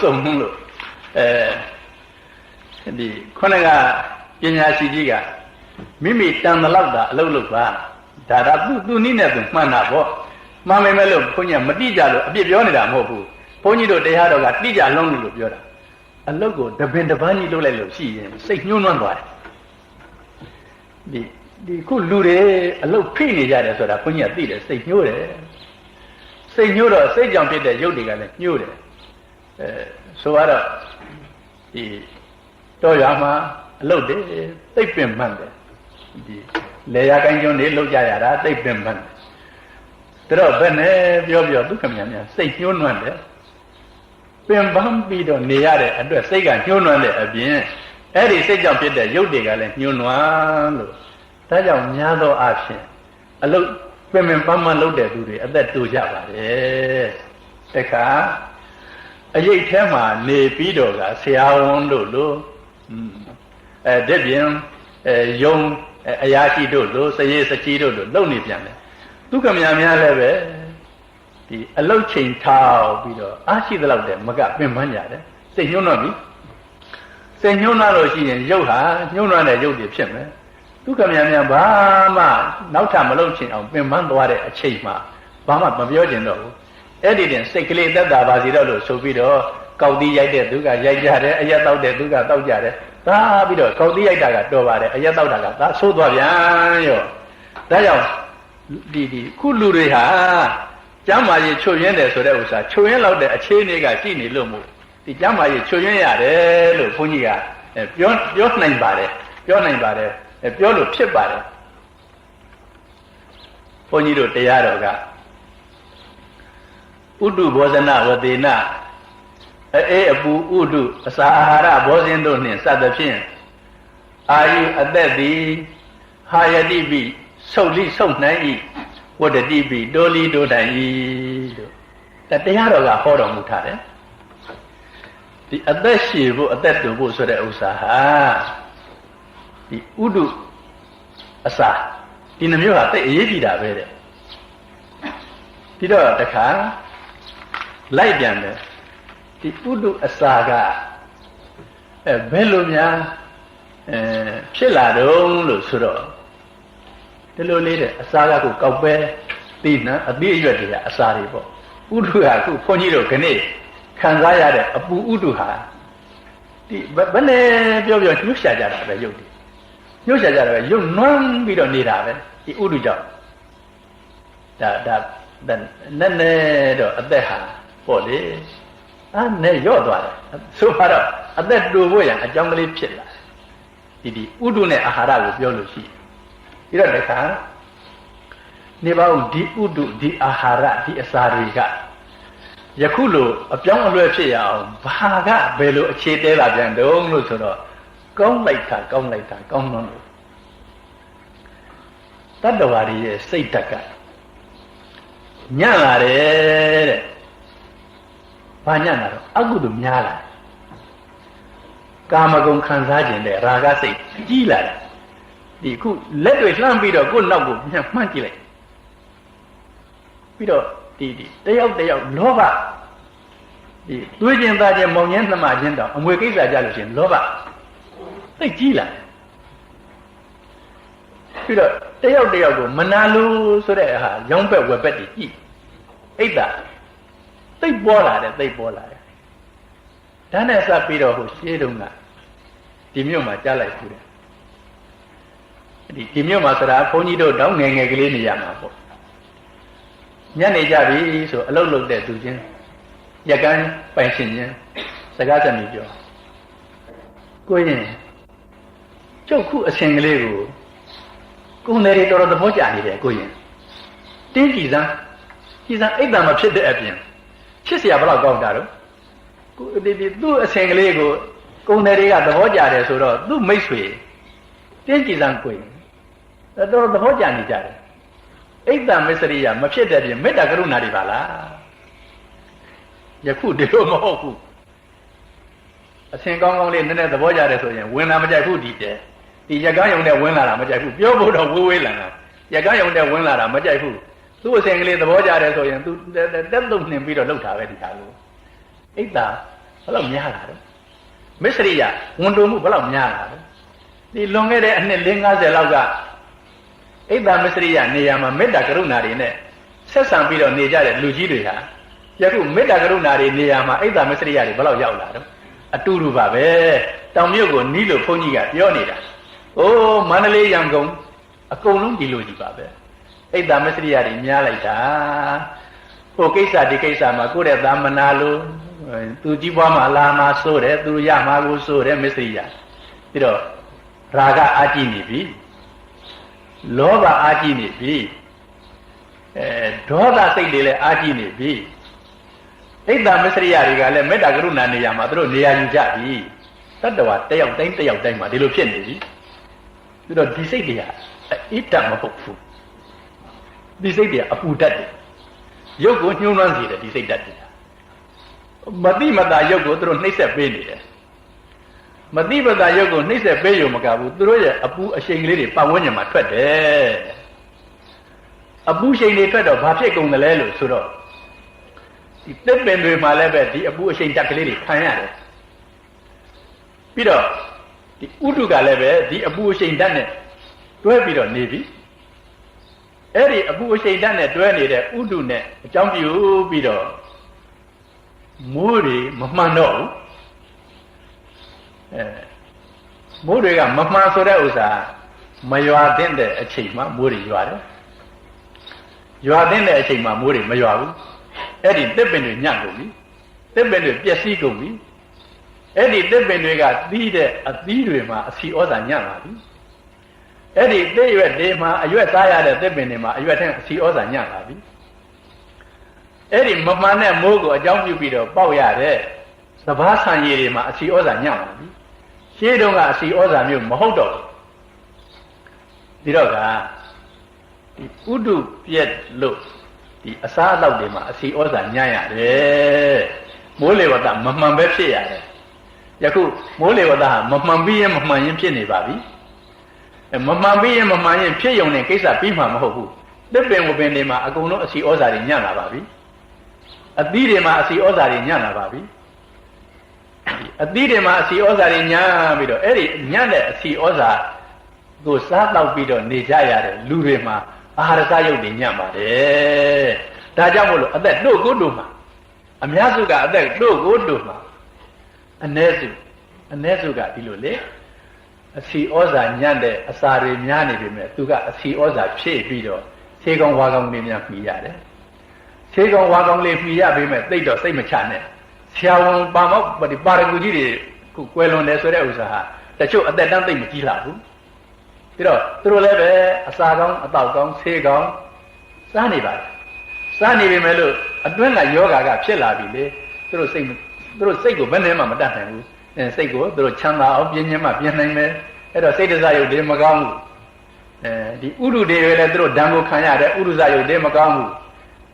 ဒီခုနကပညာရှိကြီးက မိမိတန်တလောက်တာအလုပ်လုပ်ပါဒါသူနည်းနဲ့သူမှန်တာပေါ့မှန်မယ်လို့ဘုန်းကြီးကမတိကြလို့အပြစ်ပြောနေတာမဟုတ်ဘူးဘုန်းကြီးတို့တရားတော်ကတိကြလုံးလို့ပြောတာအလုပ်ကိုတပင်တပန်းကြီးလုပ်လိုက်လို့ရှိရင်စိတ်ညှိုးနွမ်းသွားတယ်ဒီခုလူတွေအလုပ်ဖိနေကြတယ်ဆိုတာဘုန်းကြီးကသိတယ်စိတ်ညှိုးတယ်စိတ်ညှိုးတော့စိတ်ကြောင့်ဖြစ်တဲ့ရုပ်တွေကလည်းညှိုးတယ်ဆိုတော့ဒီတော်ရမှာအလုပ်တွေသိပ်ပင်မှန်တယ်ဒီလေယာကိုင်းကျွန်းတွေလောက်ကြရတာသိပ်ပင်မှန်တယ်ဒါတော့ဘယ်နဲ့ပြောဒုက္ခများစိတ်ညှိုးနွမ်းတယ်ပင်ပန်းပြီးတော့နေရတဲ့အတွက်စိတ်ကညှိုးနွမ်းတဲ့အပြင်အဲ့ဒီစိတ်ကြောင့်ဖြစ်တဲ့ရုပ်တွေကလည်းညှိုးနွမ်းလို့ဒါကြောင့်များသောအားဖြင့်အလုပ်ပင်ပန်းလုပ်တဲ့သူတွေအသက်တူကြပါတယ်တခါအရိတ်ထဲမှာနေပြီးတော့ကဆရာဝန်တို့လို့တဲ့ပြင်ယုံအရာရှိတို့လို့စရေးစကြီးတို့လို့လုံနေပြန်တယ်ဒုက္ခများလည်းပဲဒီအလုတ်ချိန်ထောက်ပြီးတော့အားရှိသလောက်တည်းမကပင်ပန်းကြတယ်စိတ်ညှိုးနှောပြီစိတ်ညှိုးနှောလို့ရှိရင်ရုပ်ဟာညှိုးနှောတဲ့ရုပ်တွေဖြစ်မယ်ဒုက္ခများဘာမှနောက်ထပ်မလုပ်ချင်အောင်ပင်ပန်းသွားတဲ့အချိန်မှာဘာမှမပြောချင်တော့ဘူးအဲ့ဒီတင်စိတ်ကလေးသက်သာပါစီတော့လို့ဆိုပြီးတော့ကောက်တီးရိုက်တဲ့သူကရိုက်ကြတယ်အရက်တောက်တဲ့သူကတောက်ကြတယ်ဒါပြီးတော့ကောက်တီးရိုက်တာကတော်ပါတယ်အရက်တောက်တာကဒါဆိုးသွားပြန်ရောဒါကြောင့်ဒီခုလူတွေဟာကျမ်းမာရေးချွတ်ယွင်းတယ်ဆိုတဲ့ဥစ္စာချွတ်ယွင်းလောက်တဲ့အခြေအနေကရှိနေလို့မို့ဒီကျမ်းမာရေးချွတ်ယွင်းရတယ်လို့ဘုန်းကြီးကပြောနိုင်ပါတယ်ပြောလို့ဖြစ်ပါတယ်ဘုန်းကြီးတို့တရားတော်ကဥဒ္ဓဘောဇနဝသေနအေးအပူဥဒ္ဓအစာအာဟာရဘောဇင်းတို့နှင့်စသဖြင့်အာယုအသက်သည်ဟာယတိပိဆုတ်လိဆုတ်နိုင်၏ဝတ္တတိပိတိုးလီတိုးတိုင်၏လို့တရားတော်ကဟောတော်မူထားတယ်ဒီအသက်ရှည်ဖို့အသက်တူဖို့ဆိုတဲ့ဥစ္စာဟာဒီဥဒ္ဓအစာဒီနှမျိုးဟာသိအရေးကြီးတာပဲတဲ့ပြီးတော့တခါလိုက်ပြန်တယ်ဒီဥဒ္ဓအစာကဘယ်လိုများဖြစ်လာတော့လို့ဆိုတော့ဒီလိုလေးတဲ့အစာကကိုကောက်ပဲသိနံအသေးအရွက်တွေကအစာတွေပေါ့ဥဒ္ဓဟာခုခွန်ကြီးတို့ခဏခံစားရတဲ့အပူဥဒ္ဓဟာဒီဘယ်နဲ့ပြောညှို့ရှာကြတာပဲရုပ်တွေညှို့ရှာကြတာပဲရုပ်နွမ်းပြီးတော့နေတာပဲဒီဥဒ္ဓကြောင့်ဒါနဲ့တော့အသက်ဟာပေါ့လေနဲ့ရော့သွားတယ်ဆိုတော့အသက်တူဖို့ရန်အကြောင်းကလေးဖြစ်လာဒီဥဒ္ဓနဲ့အာဟာရကိုပြောလို့ရှိပြီးတော့တခါနေပါဦးဒီဥဒ္ဓဒီအာဟာရဒီအစာတွေကယခုလိုအပြောင်းအလဲဖြစ်ရအောင်ဘာကဘယ်လိုအခြေတဲလာပြန်တုံးလို့ဆိုတော့ကောင်းလိုက်တာကောင်းလွန်းလို့တတ္တဝါတွေရဲ့စိတ်ဓာတ်ကညံ့လာတယ်တဲ့ဘာညံ့လာတော့အကုသိုလ်များလာကာမဂုဏ်ခံစားခြင်းတဲ့ရာဂစိတ်ကြီးလာတယ်ဒီခုလက်တွေလှမ်းပြီးတော့ကိုယ့်နောက်ကိုပြန်မှန်းကြည့်လိုက်ပြီးတော့ဒီတယောက်လောဘဒီတွေးခြင်းသားခြင်းမောင်ခြင်းနှမခြင်းတော့အမွေကိစ္စကြလို့ရှိရင်လောဘသိကြီးလာတယ်ပြီးတော့တယောက်ကိုမနာလို့ဆိုတဲ့ဟာရောင်းဘက်ဝယ်ဘက်တွေကြည့်အိတ်တာသိပ်ပေါ်လာတယ်ဒါနဲ့စပ်ပြီးတော့ဟိုရှေးတုန်းကဒီမြို့မှာကြားလိုက်ဘူးတယ်ဒီမြို့မှာဆိုတာဘုန်းကြီးတို့တောင်းငယ်ကလေးနေရမှာပေါ့ညနေကြပြီဆိုအလုတ်လုတ်တဲ့သူချင်းရက်ကန်းပိုင်ရှင်ချင်းစကားဆက်ပြီးပြောကိုရင်ကျုပ်ခုအစဉ်ကလေးကိုကိုယ်နေတော်သဘောကျနေတယ်ကိုရင်တင်းကြည်စမ်းအိတ်တံမဖြစ်တဲ့အပြင်ဖြစ်เสียဘလောက်ကောင်းတာတော့ကိုသူ့အစဉ်ကလေးကိုကိုယ်နေတွေကသဘောကျတယ်ဆိုတော့သူ့မိတ်ဆွေတင်းကြည်စမ်းကိုရင်တော်သဘောကျနေကြတယ်အိတ်တံမစ္စရိယမဖြစ်တဲ့ပြင်မေတ္တာကရုဏာတွေပါလားယခုဒီလိုမဟုတ်ဘူးအစဉ်ကောင်းလေးနည်းနည်းသဘောကျတယ်ဆိုရင်ဝင်လာမကြိုက်ဘူးဒီရက်ကန်းယုံနဲ့ဝင်လာတာမကြိုက်ဘူးပြောဖို့တော့ဝေးလာတာရက်ကန်းယုံနဲ့ဝင်လာတာမကြိုက်ဘူးသူ့အစဉ်ကလေးသဘောကျတယ်ဆိုရင်သူတက်တုံနှင်ပြီးတော့လှုပ်တာပဲဒီဟာကိုအိတ်တံဘယ်လောက်များလာတော့မစ္စရိယဝန်တုံမှုဘယ်လောက်များလာတော့ ဒီလွန်ခဲ့တဲ့အနှစ်50လောက်ကဣဒ္ဓမစ္စရိယနေရာမှာမေတ္တာကရုဏာတွေနဲ့ဆက်ဆံပြီးတော့နေကြတဲ့လူကြီးတွေဟာယခုမေတ္တာကရုဏာတွေနေရာမှာဣဒ္ဓမစ္စရိယတွေဘယ်လောက်ရောက်လာတော့အတူတူပါပဲတောင်မြုပ်ကိုနီးလို့ဘုန်းကြီးကပြောနေတာအိုးမန္တလေးရန်ကုန်အကုန်လုံးဒီလိုကြီးပါပဲဣဒ္ဓမစ္စရိယတွေများလိုက်တာဟိုကိစ္စဒီကိစ္စမှာကိုယ့်ရဲ့သာမနာလို့သူကြီးပွားမှလာမှဆိုတယ်သူရမှကိုဆိုတယ်မစ္စရိယပြီးတော့ရာဂအာကြည့်နေပြီလောဘအာကြည့်နေပြီဒေါသစိတ်တွေလည်းအာကြည့်နေပြီဣဒ္ဓမစ္စရိယတွေကလည်းမေတ္တာကရုဏာနေရာမှာသူတို့နေရာယူကြပြီတတ္တဝါတယောက်တိုင်းမှာဒီလိုဖြစ်နေပြီပြီးတော့ဒီစိတ်တွေကဣတ္တမဟုတ်ဘူးဒီစိတ်တွေအပူတတ်တယ်ရုပ်ကိုညှိုးနှွမ်းစေတယ်ဒီစိတ်တတ်တယ်မတိမတာရုပ်ကိုသူတို့နှိမ့်ဆက်ပေးနေတယ်မတိမတာရုပ်ကိုနှိမ့်ဆက်ပေးရုံမကဘူးသူတို့ရဲ့အပူအရှိန်ကလေးတွေပတ်ဝန်းကျင်မှာထွက်တယ်အပူရှိန်တွေထွက်တော့ဘာဖြစ်ကုန်တယ်လဲလို့ဆိုတော့ဒီတစ်ပင်တွေမှာလည်းပဲဒီအပူအရှိန်တက်ကလေးတွေခံရတယ်ပြီးတော့ဒီဥဒုကလည်းပဲဒီအပူအရှိန်တက်နဲ့တွဲပြီးတော့နေပြီအဲ့ဒီအပူအရှိန်တက်နဲ့တွဲနေတဲ့ဥဒုနဲ့အကြောင်းပြုပြီးတော့မိုးတွေမမှန်တော့ဘူးမိုးတွေကမမှန်ဆိုတဲ့ဥစ္စာမရွာသင့်တဲ့အချိန်မှာမိုးတွေရွာတယ်ရွာသင့်တဲ့အချိန်မှာမိုးတွေမရွာဘူးအဲ့ဒီတစ်ပင်တွေညံ့ကုန်ပြီတစ်ပင်တွေပျက်စီးကုန်ပြီအဲ့ဒီတစ်ပင်တွေကသီးတဲ့အသီးတွေမှာအစီဩဇာညံ့လာပြီအဲ့ဒီတစ်ရွက်တွေမှာအရွက်စားရတဲ့တစ်ပင်တွေမှာအရွက်ထဲအစီဩဇာညံ့လာပြီအဲ့ဒီမမှန်တဲ့မိုးကိုအကြောင်းပြုပြီးတော့ပေါက်ရတဲ့စဘာဆံရည်တွေမှာအစီဩဇာညံ့လာပြီရှေးတုန်းကအစီဩဇာမျိုးမဟုတ်တော့ဘူးဒီတော့ကဒီဥဒုပြက်လို့ဒီအစားအသောက်တွေမှာအစီဩဇာညံ့ရတယ်မိုးလေဝသမမှန်ပဲဖြစ်ရတယ်ယခုမိုးလေဝသဟာမမှန်ပြီးရင်မမှန်ရင်ဖြစ်နေပါပြီမမှန်ပြီးရင်မမှန်ရင်ဖြစ်ရုံနဲ့ကိစ္စပြီးမှာမဟုတ်ဘူးတစ်ပင်ဝပင်တွေမှာအကုန်လုံးအစီဩဇာတွေညံ့လာပါပြီအသီးတွေမှာအစီဩဇာတွေညံ့လာပါပြီအသီးတွေမှာအစီဩဇာတွေညံ့ပြီးတော့အဲ့ဒီညံ့တဲ့အစီဩဇာကိုစားတော့ပြီးတော့နေကြရတဲ့လူတွေမှာအာဟာရစားရုပ်တွေညံ့ပါတယ်ဒါကြောင့်မို့လို့အသက်တို့ကိုတို့မှာအများစုကအသက်တို့ကိုတို့မှာအ ਨੇ စုကဒီလိုလေအစီဩဇာညံ့တဲ့အစာတွေများနေပြီမဲ့သူကအစီဩဇာဖြည့်ပြီးတော့ဆေးကောင်းဝါကောင်းလေးများပြီးရတယ်ဆေးကောင်းဝါကောင်းလေးပြီးရပြီမဲ့သိတော့စိတ်မချနဲ့ဆရာဝန်ပါမောက်ပါရဂူကြီးတွေကိုကွယ်လွန်တယ်ဆိုတဲ့ဥစ္စာဟာတချို့အသက်တန်းသိမ့်မကြီးလာဘူးပြီးတော့သူတို့လည်းပဲအစာကောင်းအသောက်ကောင်းဆေးကောင်းစားနေပါတယ်စားနေပြီမဲ့လို့အတွင်းကယောဂါကဖြစ်လာပြီလေသူတို့စိတ်ကိုဘယ်နဲ့မှမတတ်နိုင်ဘူးစိတ်ကိုသူတို့ချမ်းသာအောင်ပြင်းပြင်းမှပြင်နိုင်မယ်အဲ့တော့စိတ်တစားရုပ်တွေမကောင်းဘူးဒီဥဒုတွေလည်းသူတို့ဓာန်ကိုခံရတဲ့ဥဒုစားရုပ်တွေမကောင်းဘူး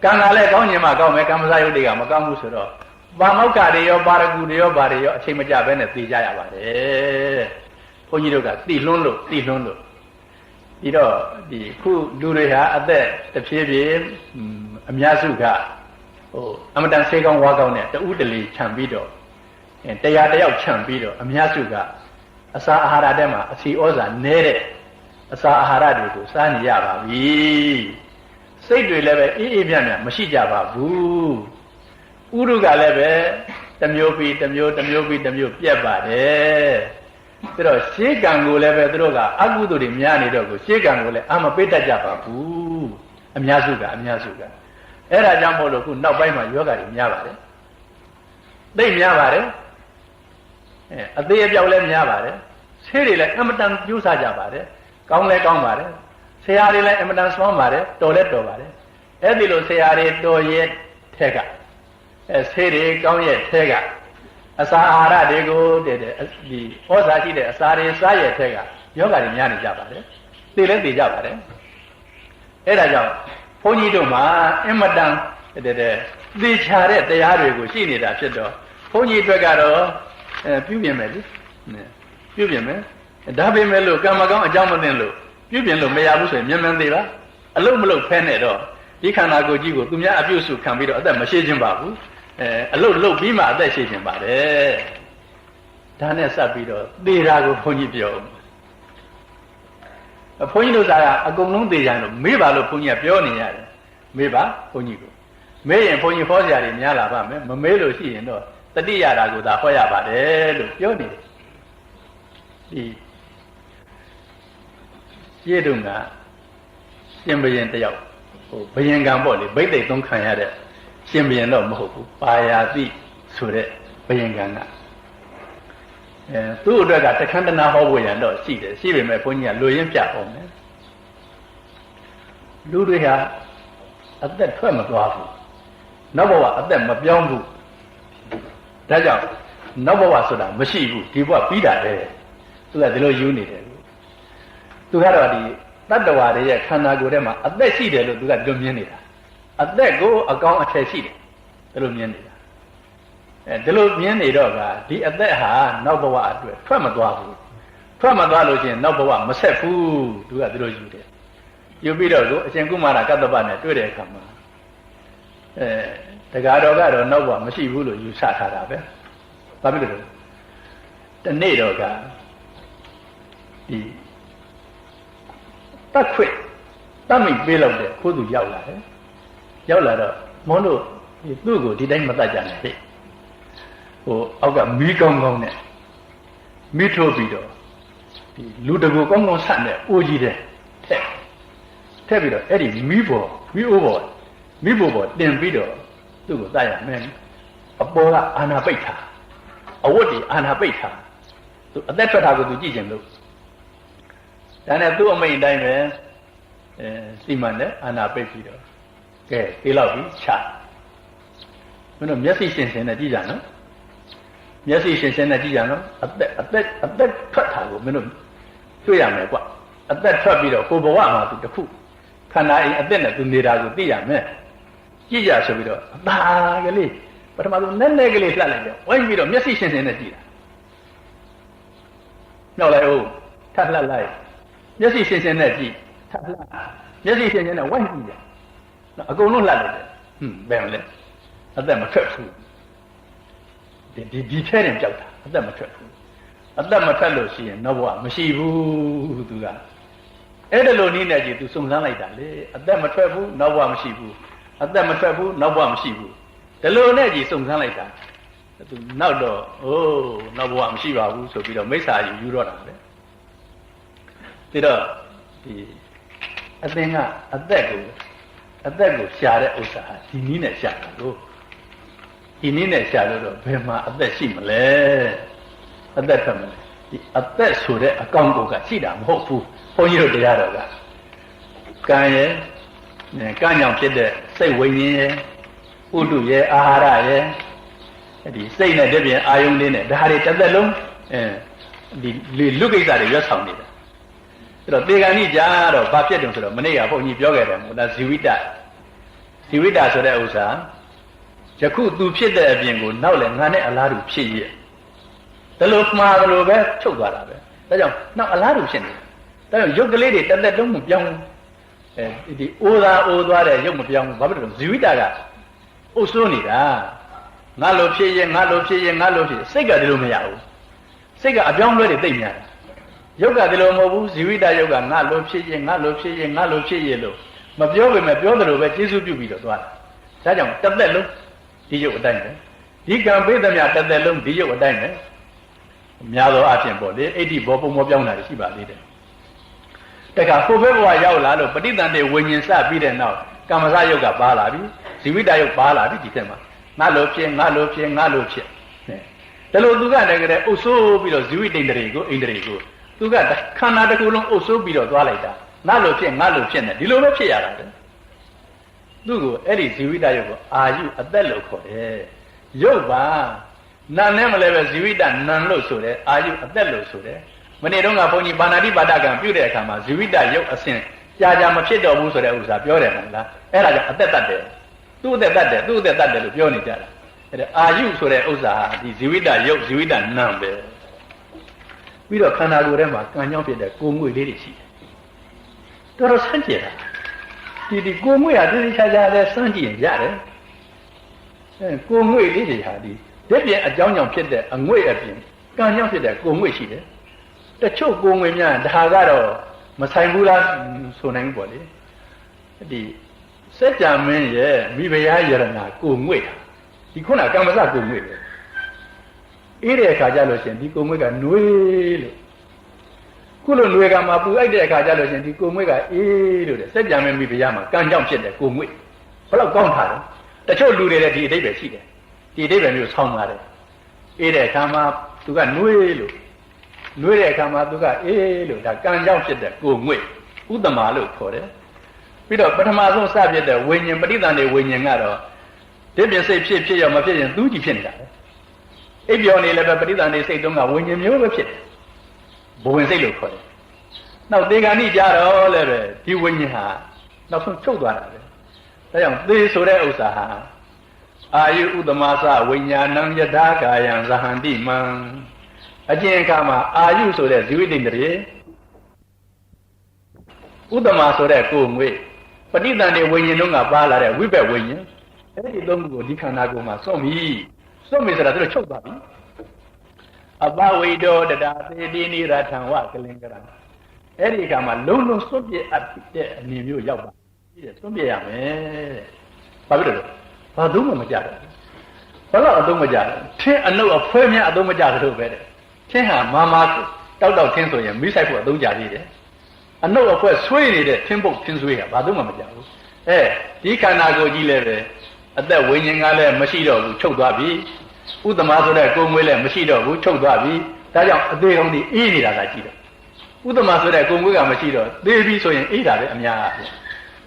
ကံကလည်းကောင်းခြင်းမှကောင်းမယ်ကံမစားရုပ်တွေကမကောင်းဘူးဆိုတော့ပါမောက္ခတွေရောပါရဂူတွေရောဘာတွေရောအချိန်မကျဘဲနဲ့သိကြရပါတယ်ဘုန်းကြီးတို့ကသိလွန်းလို့ဒီတော့ဒီခုလူတွေဟာအသက်တစ်ဖြည်းဖြည်းအများစုကအမတန်ဆေးကောင်းဝါကောင်းနဲ့တူးတလီခြံပြီးတော့တရားတယောက်ခြံပြီးတော့အများစုကအစာအာဟာရထဲမှာအစီဩဇာနည်းတဲ့အစာအာဟာရတွေကိုစားနေရပါပြီစိတ်တွေလည်းပဲအေးအေးမြမြမရှိကြပါဘူးဥရုကလည်းပဲတစ်မျိုးပြီးတစ်မျိုးပြက်ပါတယ်ဒါတော့ရှေးကံကိုလည်းပဲသူတို့ကအကုသိုလ်တွေများနေတော့ကိုရှေးကံကိုလည်းမပေးတတ်ကြပါဘူးအများစုကအဲ့ဒါကြောင့်မို့လို့ခုနောက်ပိုင်းမှာယောဂတွေများပါတယ်သိများပါတယ်အသေးအပြောက်လည်းများပါတယ်ဆေးတွေလည်းအမတန်ကျိုးစားကြပါတယ်ကောင်းလည်းကောင်းပါတယ်ဆရာတွေလည်းအမတန်စွမ်းပါတယ်တော်လည်းတော်ပါတယ်အဲ့ဒီလိုဆရာတွေတော်ရဲ့ထက်ကဆေးတွေကောင်းရဲ့ထဲကအစာအာဟာရတွေကိုဒီဩဇာရှိတဲ့အစာတွေစားရဲ့ထဲကယောဂတွေများနေကြပါတယ်သိလည်းသိကြပါတယ်အဲ့ဒါကြောင့်ဘုန်းကြီးတို့မှာအင်မတန်သိချာတဲ့တရားတွေကိုရှိနေတာဖြစ်တော့ဘုန်းကြီးအတွက်ကတော့ပြုပြင်မယ်လေပြုပြင်မယ်ဒါပေမဲ့လို့ကံမကောင်းအကြောင်းမသိလို့ပြုပြင်လို့မရဘူးဆိုရင်မြန်သေးပါအလုံးမလုံးဖဲနဲ့တော့ဒီခန္ဓာကိုယ်ကြီးကိုသူများအပြုစုခံပြီးတော့အသက်မရှိခြင်းပါဘူးအလုတ်လုတ်ပြီးမှအသက်ရှိခြင်းပါတယ်ဒါနဲ့စပ်ပြီးတော့သေတာကိုဘုန်းကြီးပြော ဘုန်းကြီးတို့ကအကုန်လုံးသိကြလို့မေးပါလို့ဘုန်းကြီးကပြောနေရတယ်မေးပါဘုန်းကြီးကိုမေးရင်ဘုန်းကြီးဟောစရာတွေများလာပါမယ်မမေးလို့ရှိရင်တော့တတိယတာကိုသာဟောရပါတယ်လို့ပြောနေတယ်ဒီရေတုံကရှင်ဘရင်တယောက်ဟိုဘရင်ကံပေါ့လေဗိတ်သိက်သုံးခံရတဲ့ရှင်ဘရင်တော့မဟုတ်ဘူးပါယာတိဆိုတဲ့ဘရင်ကံကသူ့အတွက်ကတခန်းတနာဟောဖို့ရန်တော့ရှိတယ်ရှိပေမဲ့ဘုန်းကြီးကလူရင်းပြအောင်မယ်လူတွေဟာအသက်ထွက်မသွားဘူးနောက်ဘဝအသက်မပြောင်းဘူးဒါကြောင့်နောက်ဘဝဆိုတာမရှိဘူးဒီဘဝပြီးတာပဲသူကဒီလိုယူနေတယ်သူကတော့ဒီတတ္တဝါတွေရဲ့ခန္ဓာကိုယ်ထဲမှာအသက်ရှိတယ်လို့သူကဒီလိုမြင်နေတာအသက်ကိုအကောင်အထည်ရှိတယ်ဒီလိုမြင်နေတာဒီလိုမြင်နေတော့ကဒီအသက်ဟာနောက်ဘဝအတွက်ထွက်မသွားဘူးထွက်မသွားလို့ချင်းနောက်ဘဝမဆက်ဘူးသူကဒီလိုယူတယ်ယူပြီးတော့ကိုအရှင်ကုမာရကတ္တပနဲ့တွေ့တဲ့အခါမှာတရားတော်ကတော့နောက်ဘဝမရှိဘူးလို့ယူဆထားတာပဲဘာဖြစ်လို့တနေ့တော့ကဒီတတ်ခွင့်တတ်မိတ်ပေးလို့တဲ့ခိုးသူရောက်လာတယ်ရောက်လာတော့မွန်းတို့သူ့ကိုဒီတိုင်းမတတ်ကြနဲ့ဟဲ့ဟိုအောက်ကမီးကောင်းကောင်းနဲ့မီးထိုးပြီးတော့ဒီလူတကူကောင်းကောင်းဆက်နဲ့အိုးကြီးတဲ့ထက်ပြီးတော့အဲ့ဒီမီးပေါ်မီးအိုးပေါ်မီးပေါ်တင်ပြီးတော့သူ့ကိုတတ်ရမယ်အပေါ်ကအာနာပိတ်ထားအဝတ်ဒီအာနာပိတ်ထားသူအသက်ထွက်တာကိုသူကြည့်ကြင်လို့ဒါနဲ့သူ့အမိန်တိုင်းပဲစီမံတဲ့အာနာပိတ်ပြီးတော့ကဲပြေးလောက်ပြီးချမင်းတို့မျက်စိရှင်းရှင်းနဲ့ကြည့်ကြနော်မျက်စိရှင်းရှင်းနဲ့ကြည့်ကြနော်အသက်ထွက်တာကိုမင်းတို့တွေ့ရမယ်ကွအသက်ထွက်ပြီးတော့ကိုယ်ဘဝမှာသူတခုခန္ဓာအိမ်အသက်နဲ့သူနေတာကိုသိရမယ်ကြည့်ကြဆိုပြီးတော့အသာကလေးပထမဆုံးနဲ့နဲ့ကလေးလှက်လိုက်တယ်ဝိုင်းပြီးတော့မျက်စိရှင်းရှင်းနဲ့ကြည့်တာညှောက်လိုက်အောင်ထပ်လှက်လိုက်မျက်စိရှင်းရှင်းနဲ့ကြည့်ထပ်လှက်မျက်စိရှင်းရှင်းနဲ့ဝိုင်းကြည့်တယ်အကုန်လုံးလှက်လိုက်တယ်ဘယ်မလဲအသက်မထွက်ဘူးဒီထဲတင်ကြောက်တာအသက်မထွက်ဘူးအသက်မထွက်လို့ရှိရင်နောက်ဘဝမရှိဘူးသူကအဲ့ဒါလိုနည်းနဲ့ကြည့်သူစုံစမ်းလိုက်တာလေအသက်မထွက်ဘူးနောက်ဘဝမရှိဘူးအသက်မထွက်ဘူးနောက်ဘဝမရှိဘူးဒီလိုနဲ့ကြည့်စုံစမ်းလိုက်တာသူနောက်တော့နောက်ဘဝမရှိပါဘူးဆိုပြီးတော့မိစ္ဆာယူတော့တာပဲပြီးတော့ဒီအသင်ကအသက်ကိုရှာတဲ့ဥစ္စာဒီနည်းနဲ့ရှာတာလို့ဒီနည်းနဲ့ရှာလို့တော့ဘယ်မှာအသက်ရှိမလဲအသက်ထွက်မလဲဒီအသက်ဆိုတဲ့အကောင်ကိုကရှိတာမဟုတ်ဘူးဘုန်းကြီးတို့တရားတော်ကကံရဲ့ကံကြောင့်ဖြစ်တဲ့စိတ်ဝိညာဉ်ရဲ့ဥဒုရဲ့အာဟာရရဲ့ဒီစိတ်နဲ့တပြင်းအာယုန်လေးနဲ့ဒါတွေတစ်သက်လုံးဒီလူကိစ္စတွေရွတ်ဆောင်နေတာအဲ့တော့တေဂန်ကြီးကြားတော့ဘာဖြစ်တုံဆိုတော့မနေ့ကဘုန်းကြီးပြောခဲ့တယ်မို့လားဇီဝိတဆိုတဲ့ဥစ္စာယခုသူဖြစ်တဲ့အပြင်ကိုနောက်လည်းငါနဲ့အလားတူဖြစ်ရဲ့ဒါလို့မှားလို့ပဲချုပ်သွားတာပဲဒါကြောင့်နောက်အလားတူဖြစ်နေတယ်ဒါကြောင့်ရုပ်ကလေးတွေတစ်သက်လုံးမပြောင်းဒီအိုးသွားတဲ့ရုပ်မပြောင်းဘူးဘာဖြစ်လို့ဇီဝိတကအုပ်စိုးနေတာငါလိုဖြစ်ရဲ့စိတ်ကဒီလိုမရဘူးစိတ်ကအပြောင်းလဲတွေသိမ့်များတာရုပ်ကဒီလိုမဟုတ်ဘူးဇီဝိတရုပ်ကငါလိုဖြစ်ရဲ့လို့မပြောပေမဲ့ပြောတယ်လို့ပဲကျေစုပြုပြီးတော့သွားတာဒါကြောင့်တစ်သက်လုံးဒီရုပ်အတိုင်းပဲဒီကံပေးသမျှတစ်သက်လုံးဒီရုပ်အတိုင်းပဲများသောအားဖြင့်ပေါ့လေအိဋ္ဌိဘောပုံမောပြောင်းတာရှိပါသေးတယ်တခါကိုယ်ပဲဘဝရောက်လာလို့ပဋိသန္ဓေဝိညာဉ်စပြီးတဲ့နောက်ကမ္မစရုပ်ကပါလာပြီဇီဝိတရုပ်ပါလာပြီဒီထက်မှာငါလိုဖြစ်ဒါလို့သူကလည်းကြတဲ့အုပ်ဆိုးပြီးတော့ဇီဝိတ္တိန္ဒြေကိုအိန္ဒြေကိုသူကခန္ဓာတစ်ခုလုံးအုပ်ဆိုးပြီးတော့သွားလိုက်တာငါလိုဖြစ်နေဒီလိုပဲဖြစ်ရတာတဲ့သူ့ကိုအဲ့ဒီဇီဝိတရုပ်ကိုအာယုအသက်လို့ခေါ်တယ်ရုပ်ပါနာနဲ့မလဲပဲဇီဝိတနံလို့ဆိုတယ်အာယုအသက်လို့ဆိုတယ်မနေ့တုန်းကဘုန်းကြီးပါဏာတိပါဒကံပြုတဲ့အခါမှာဇီဝိတရုပ်အစဉ်ကြာမဖြစ်တော့ဘူးဆိုတဲ့ဥစ္စာပြောတယ်မဟုတ်လားအဲ့ဒါကြောင့်အသက်တတ်တယ်သူ့အသက်တတ်တယ်လို့ပြောနေကြတာအဲ့ဒါအာယုဆိုတဲ့ဥစ္စာဒီဇီဝိတရုပ်ဇီဝိတနံပဲပြီးတော့ခန္ဓာကိုယ်ထဲမှာကံကြောင့်ဖြစ်တဲ့ကိုယ်ငွေလေးတွေရှိတယ်တော်ဆန်းကျင်တာဒီကိုယ်ငွေဟာတိတိကျကျလည်းစမ်းကြည့်ရင်ရတယ်ကိုယ်ငွေလေးတွေဟာဒီပြင်အကြောင်းကြောင့်ဖြစ်တဲ့အငွေ့အပြင်ကံကြောင့်ဖြစ်တဲ့ကိုယ်ငွေရှိတယ်တချို့ကိုယ်ငွေများဒါကတော့ မဆိုင်ဘူးလားဆိုနိုင်ဘူးပေါ့လေဒီစัจ जा မင်းရဲ့မိဖုရားယရနာကိုငွေ့ဒီခုနကမ္မစကိုငွေ့ပဲအေးတဲ့အခါကျလို့ရှင်ဒီကိုငွေ့ကနှွေးလို့ခုလိုနှွေးကမှပူအိုက်တဲ့အခါကျလို့ရှင်ဒီကိုငွေ့ကအေးလို့တဲ့စัจ जा မင်းမိဖုရားမှာကံကြောင့်ဖြစ်တဲ့ကိုငွေ့ဘယ်တော့ကောင်းတာလဲတချို့လူတွေလည်းဒီအတိတ်ပဲရှိတယ်ဒီအတိတ်ပဲမျိုးဆောင်းပါတယ်အေးတဲ့အခါမှာသူကနှွေးလို့နှွေးတဲ့အခါမှာသူကအေးလို့ဒါကံကြောင့်ဖြစ်တဲ့ကိုငွေ့ဥတ္တမလို့ခေါ်တယ်ပြီးတော့ပထမဆုံးစဖြစ်တဲ့ဝိညာဉ်ပဋိသန္ဓေဝိညာဉ်ကတော့ဒီပြစိတ်ဖြစ်ရောမဖြစ်ရင်သူ့ကြည့်ဖြစ်နေတာပဲအိပ်ပျော်နေလည်းပဲပဋိသန္ဓေစိတ်တုံးကဝိညာဉ်မျိုးပဲဖြစ်တယ်ဘဝင်စိတ်လို့ခေါ်တယ်နောက်သေဂာနိကြတော့လည်းပဲဒီဝိညာဉ်ဟာနောက်ဆုံးချုပ်သွားတာပဲဒါကြောင့်သေဆိုတဲ့ဥစ္စာဟာအာယုဥတ္တမသဝိညာဏံယထာကာယံဇဟန္တိမံအကျဉ်းအခါမှာအာယုဆိုတဲ့ဇီဝိတ္တိတရေဥတ္တမဆိုတဲ့ကိုယ်ငွေပဋိသန္ဓေဝိညာဉ်တို့ကပါလာတဲ့ဝိဘက်ဝိညာဉ်အဲ့ဒီသုံးခုကိုဒီခန္ဓာကိုယ်မှာစွန့်ပြီဆိုတာသူတို့ချုပ်သွားပြီအပဝိတောတတာသေတိနိရထံဝကလင်္ကရအဲ့ဒီအခါမှာလုံးလုံးစွန့်ပြစ်အပ်တဲ့အနေမျိုးရောက်ပါပြီတဲ့စွန့်ပြစ်ရမယ်ဘာဖြစ်လို့ဘာသုံးမှမကြတော့ဘာလို့အသုံးမကြလဲထင်းအနှုတ်အဖွဲများအသုံးမကြသလိုပဲတဲ့ထင်းဟာမာတောက်ထင်းဆိုရင်မိဆိုင်ဖို့အသုံးကြသေးတယ်အနှုတ်အဖွဲဆွေးနေတဲ့ထင်းပုတ်ထင်းဆွေးဟာဘာသုံးမှမကြဘူးဒီခန္ဓာကိုယ်ကြီးလည်းပဲအသက်ဝိညာဉ်ကလည်းမရှိတော့ဘူးချုပ်သွားပြီဥတ္တမဆိုတဲ့ကိုယ်ငွေလည်းမရှိတော့ဘူးချုပ်သွားပြီဒါကြောင့်အသေးကောင်းကြီးအေးနေတာကကြည့်တော့ဥတ္တမဆိုတဲ့ကိုယ်ငွေကမရှိတော့သေပြီဆိုရင်အေးတာပဲအများအားဖြင့်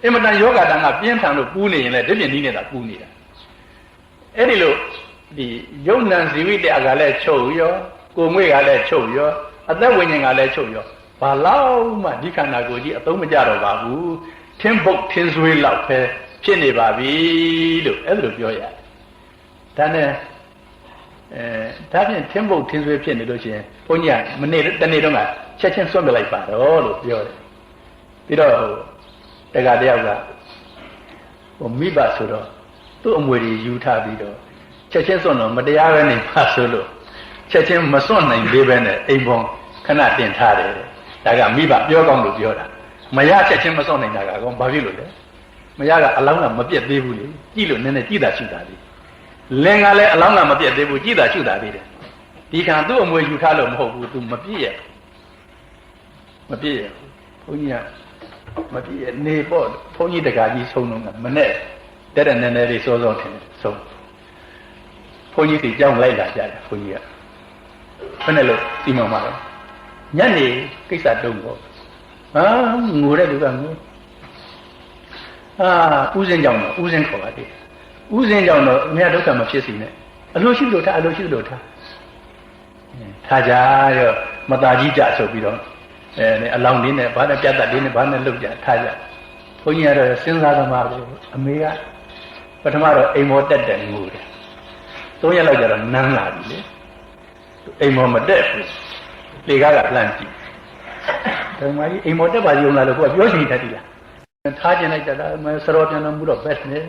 အင်မတန်ယောဂတန်ကပြင်းထန်လို့ပူးနေရင်လည်းဒီပြင်နည်းနဲ့သာပူးနေတာအဲ့ဒီလိုဒီယုံနံဇီဝိတကလည်းချုပ်ရောကိုယ်ငွေကလည်းချုပ်ရောအသက်ဝိညာဉ်ကလည်းချုပ်ရောဘာလို့မှဒီခန္ဓာကိုယ်ကြီးအသုံးမကျတော့ပါဘူးထင်းပုတ်ထင်းဆွေးလောက်ပဲဖြစ်နေပါပြီလို့အဲ့ဒါလိုပြောရတယ်ဒါနဲ့ဒါဖြင့်ထင်းပုတ်ထင်းဆွေးဖြစ်နေလို့ရှိရင်ဘုန်းကြီးကမနေ့တနေ့တော့ကချက်ချင်းစွန့်ပြလိုက်ပါတော့လို့ပြောတယ်ပြီးတော့တက္ကတယောက်ကမိဘဆိုတော့သူ့အမွေတွေယူထားပြီးတော့ချက်ချင်းစွန့်တော့မတရားပဲနေပါဆိုလို့ချက်ချင်းမစွန့်နိုင်သေးပဲနဲ့အိမ်ပေါ်ခဏတင်ထားတယ်ဒါကမိဘပြောကောင်းလို့ပြောတာမရချက်ချင်းမစွန့်နိုင်တာကကောဘာဖြစ်လို့လဲမရကအလောင်းကမပြတ်သေးဘူးလေကြည့်လို့နည်းနည်းကြည့်တာရှိတာလေလင်ကလည်းအလောင်းကမပြတ်သေးဘူးကြည့်တာရှိတာသေးတယ်ဒီခံသူ့အမွေယူထားလို့မဟုတ်ဘူးသူမပြည့်ရဲ့ဘုန်းကြီးကမပြည့်ရဲ့နေပေါ့ဘုန်းကြီးတကာကြီးဆုံးတော့မနဲ့တဲ့နည်းနည်းလေးစောစောထင်တယ်ဆုံးဘုန်းကြီးစီကြောင်းလိုက်လာကြတယ်ဘုန်းကြီးကဘယ်နဲ့လို့စီမံမှာတော့ညနေကိစ္စတုံးပေါ့ငိုတဲ့လူကငိုဥစဉ်ကြောင့်တော့ဥစဉ်ခေါ်ပါသေးဥစဉ်ကြောင့်တော့အမြတ်ဒုက္ခမဖြစ်စီနဲ့အလိုရှိလို့ထားအလိုရှိလို့ထားကြရောမသားကြီးကြဆိုပြီးတော့အလောင်းလေးနဲ့ဘာနဲ့ပြတ်တတ်လေးနဲ့ဘာနဲ့လုတ်ကြထားကြဘုန်းကြီးကတော့စဉ်းစားသမားပဲအမေကပထမတော့အိမ်မောတက်တယ်ငိုတယ်3ရက်လောက်ကျတော့နမ်းလာပြီလေအိမ်မောမတက်ဘူးလေကားကလှမ်းကြည့်ဓမ္မကြီးအိမ်မောတက်ပါကြုံလာလို့ကိုကပြောချင်တတ်တယ်လားထားကျင်လိုက်တာစရောပြန်တော်မူတော့ဘက်နဲ့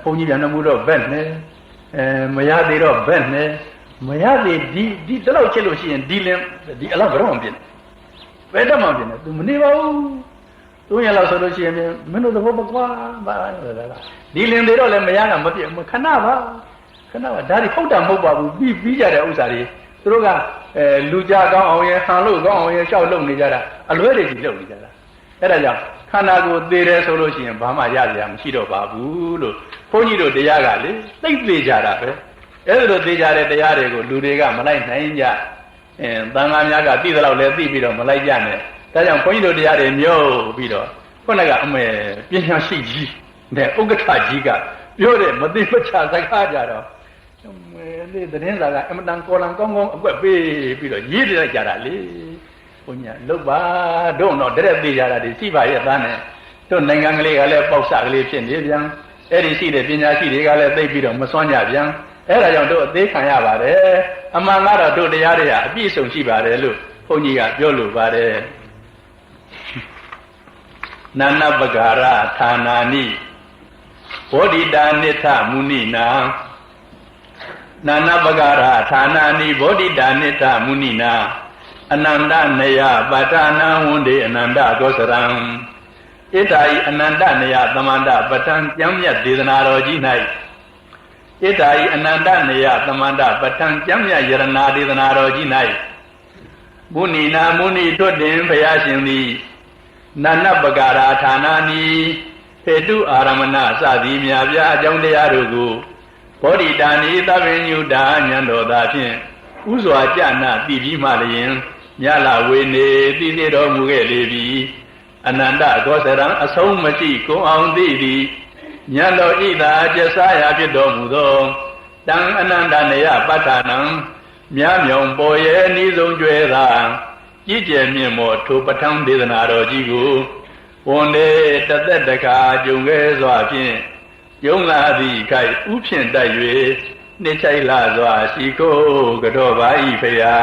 ဘုန်းကြီးပြန်တော်မူတော့ဘက်နဲ့မရသေးတော့ဘက်နဲ့မရသေးဒီတလောက်ချစ်လို့ရှိရင်ဒီလင်းဒီအလောက်ဘယ်တော့မှပြင်းဘယ်တော့မှပြင်းတယ်သူမနေပါဘူး3ရက်လောက်ဆိုလို့ရှိရင်မင်းတို့သဘောမကွာပါဒီလင်းသေးတော့လည်းမရတာမပြင်းခဏပါဒါတွေဟုတ်တာမဟုတ်ပါဘူးပြီးကြတဲ့ဥစ္စာတွေသူတို့ကလူကြကောင်းအောင်ရဟန်လို့ကောင်းအောင်ရရှောက်လုပ်နေကြတာအလွဲတွေကြီးလုပ်နေကြတာအဲ့ဒါကြောင့်ခန္ဓာကိုယ်သေးတယ်ဆိုလို့ရှိရင်ဘာမှရစရာမရှိတော့ပါဘူးလို့ဘုန်းကြီးတို့တရားကလေသိသေးကြတာပဲအဲ့ဒါလိုသိကြတဲ့တရားတွေကိုလူတွေကမလိုက်နိုင်ကြသံဃာများကသိသလောက်လည်းသိပြီးတော့မလိုက်ကြနဲ့ဒါကြောင့်ဘုန်းကြီးတို့တရားတွေမြုပ်ပြီးတော့ခုနကအမေပညာရှိကြီးနဲ့ဥက္ကဋ္ဌကြီးကပြောတဲ့မသိမချစကားကြတော့ဒီသတင်းစာကအမတန်ကော်လံကောင်းကောင်းအကွက်ပေးပြီးတော့ရေးလိုက်ကြတာလေဘုညာလုတ်ပါတို့တော့တရက်သေးကြတာဒီရှိပါရဲ့သားနဲ့တို့နိုင်ငံကလေးကလည်းပေါက်စကလေးဖြစ်နေပြန်အဲ့ဒီရှိတဲ့ပညာရှိတွေကလည်းသိပြီးတော့မစွမ်းကြပြန်အဲ့ဒါကြောင့်တို့အသေးခံရပါတယ်အမှန်ကတော့တို့တရားတွေကအပြည့်စုံရှိပါတယ်လို့ဘုန်းကြီးကပြောလိုပါတယ်နာနပဂါရဌာနာနိဘောဓိတာနိထမုနိနာနာနပဂါရဌာနာနိဘောဓိတာနိထမုနိနာ အနန္တနေယပါဋ္ဌာနာဝန္တေအနန္တကောစရံဣဒာဤအနန္တနေယသမန္တပဋ္ဌာန်ကျမ်းမြတ်ဒေသနာတော်ကြီး၌ဣဒာဤအနန္တနေယသမန္တပဋ္ဌာန်ကျမ်းမြတ်ယရဏဒေသနာတော်ကြီး၌မုဏိနာမုဏိထွတ်တင်ဘုရားရှင်သည်နာနပကာရာဌာနာနီဖေတုအာရမဏစသည်မြာပြအကြောင်းတရားတို့ကိုဘောဓိတာနိသဗ္ဗညုတာဉာဏ်တော်သာဖြင့်ဥစွာကြနာသိပြီးမှလျင်မြတ်လာဝေနေသိနေတော်မူခဲ့လေပြီအနန္တကောစရံအဆုံးမရှိကိုအောင်သိသည်ဉာဏ်တော်ဤသာကျဆာရာဖြစ်တော်မူသောတံအနန္တနေယပဋ္ဌာနံမြားမြောင်ပေါ်ရဲ့ဤဆုံးကျွဲသာကြည်ကျယ်မြင့်မောထိုပဋ္ဌာန်းဒေသနာတော်ကြီးကိုဝန်လေတသက်တကာကြုံခဲ့စွာဖြင့်ယုံလာသည့်ခိုက်ဥဖြင့်တိုက်၍နှိမ့်ချိုက်လာစွာရှိကိုကတော့ပါ၏ဖရာ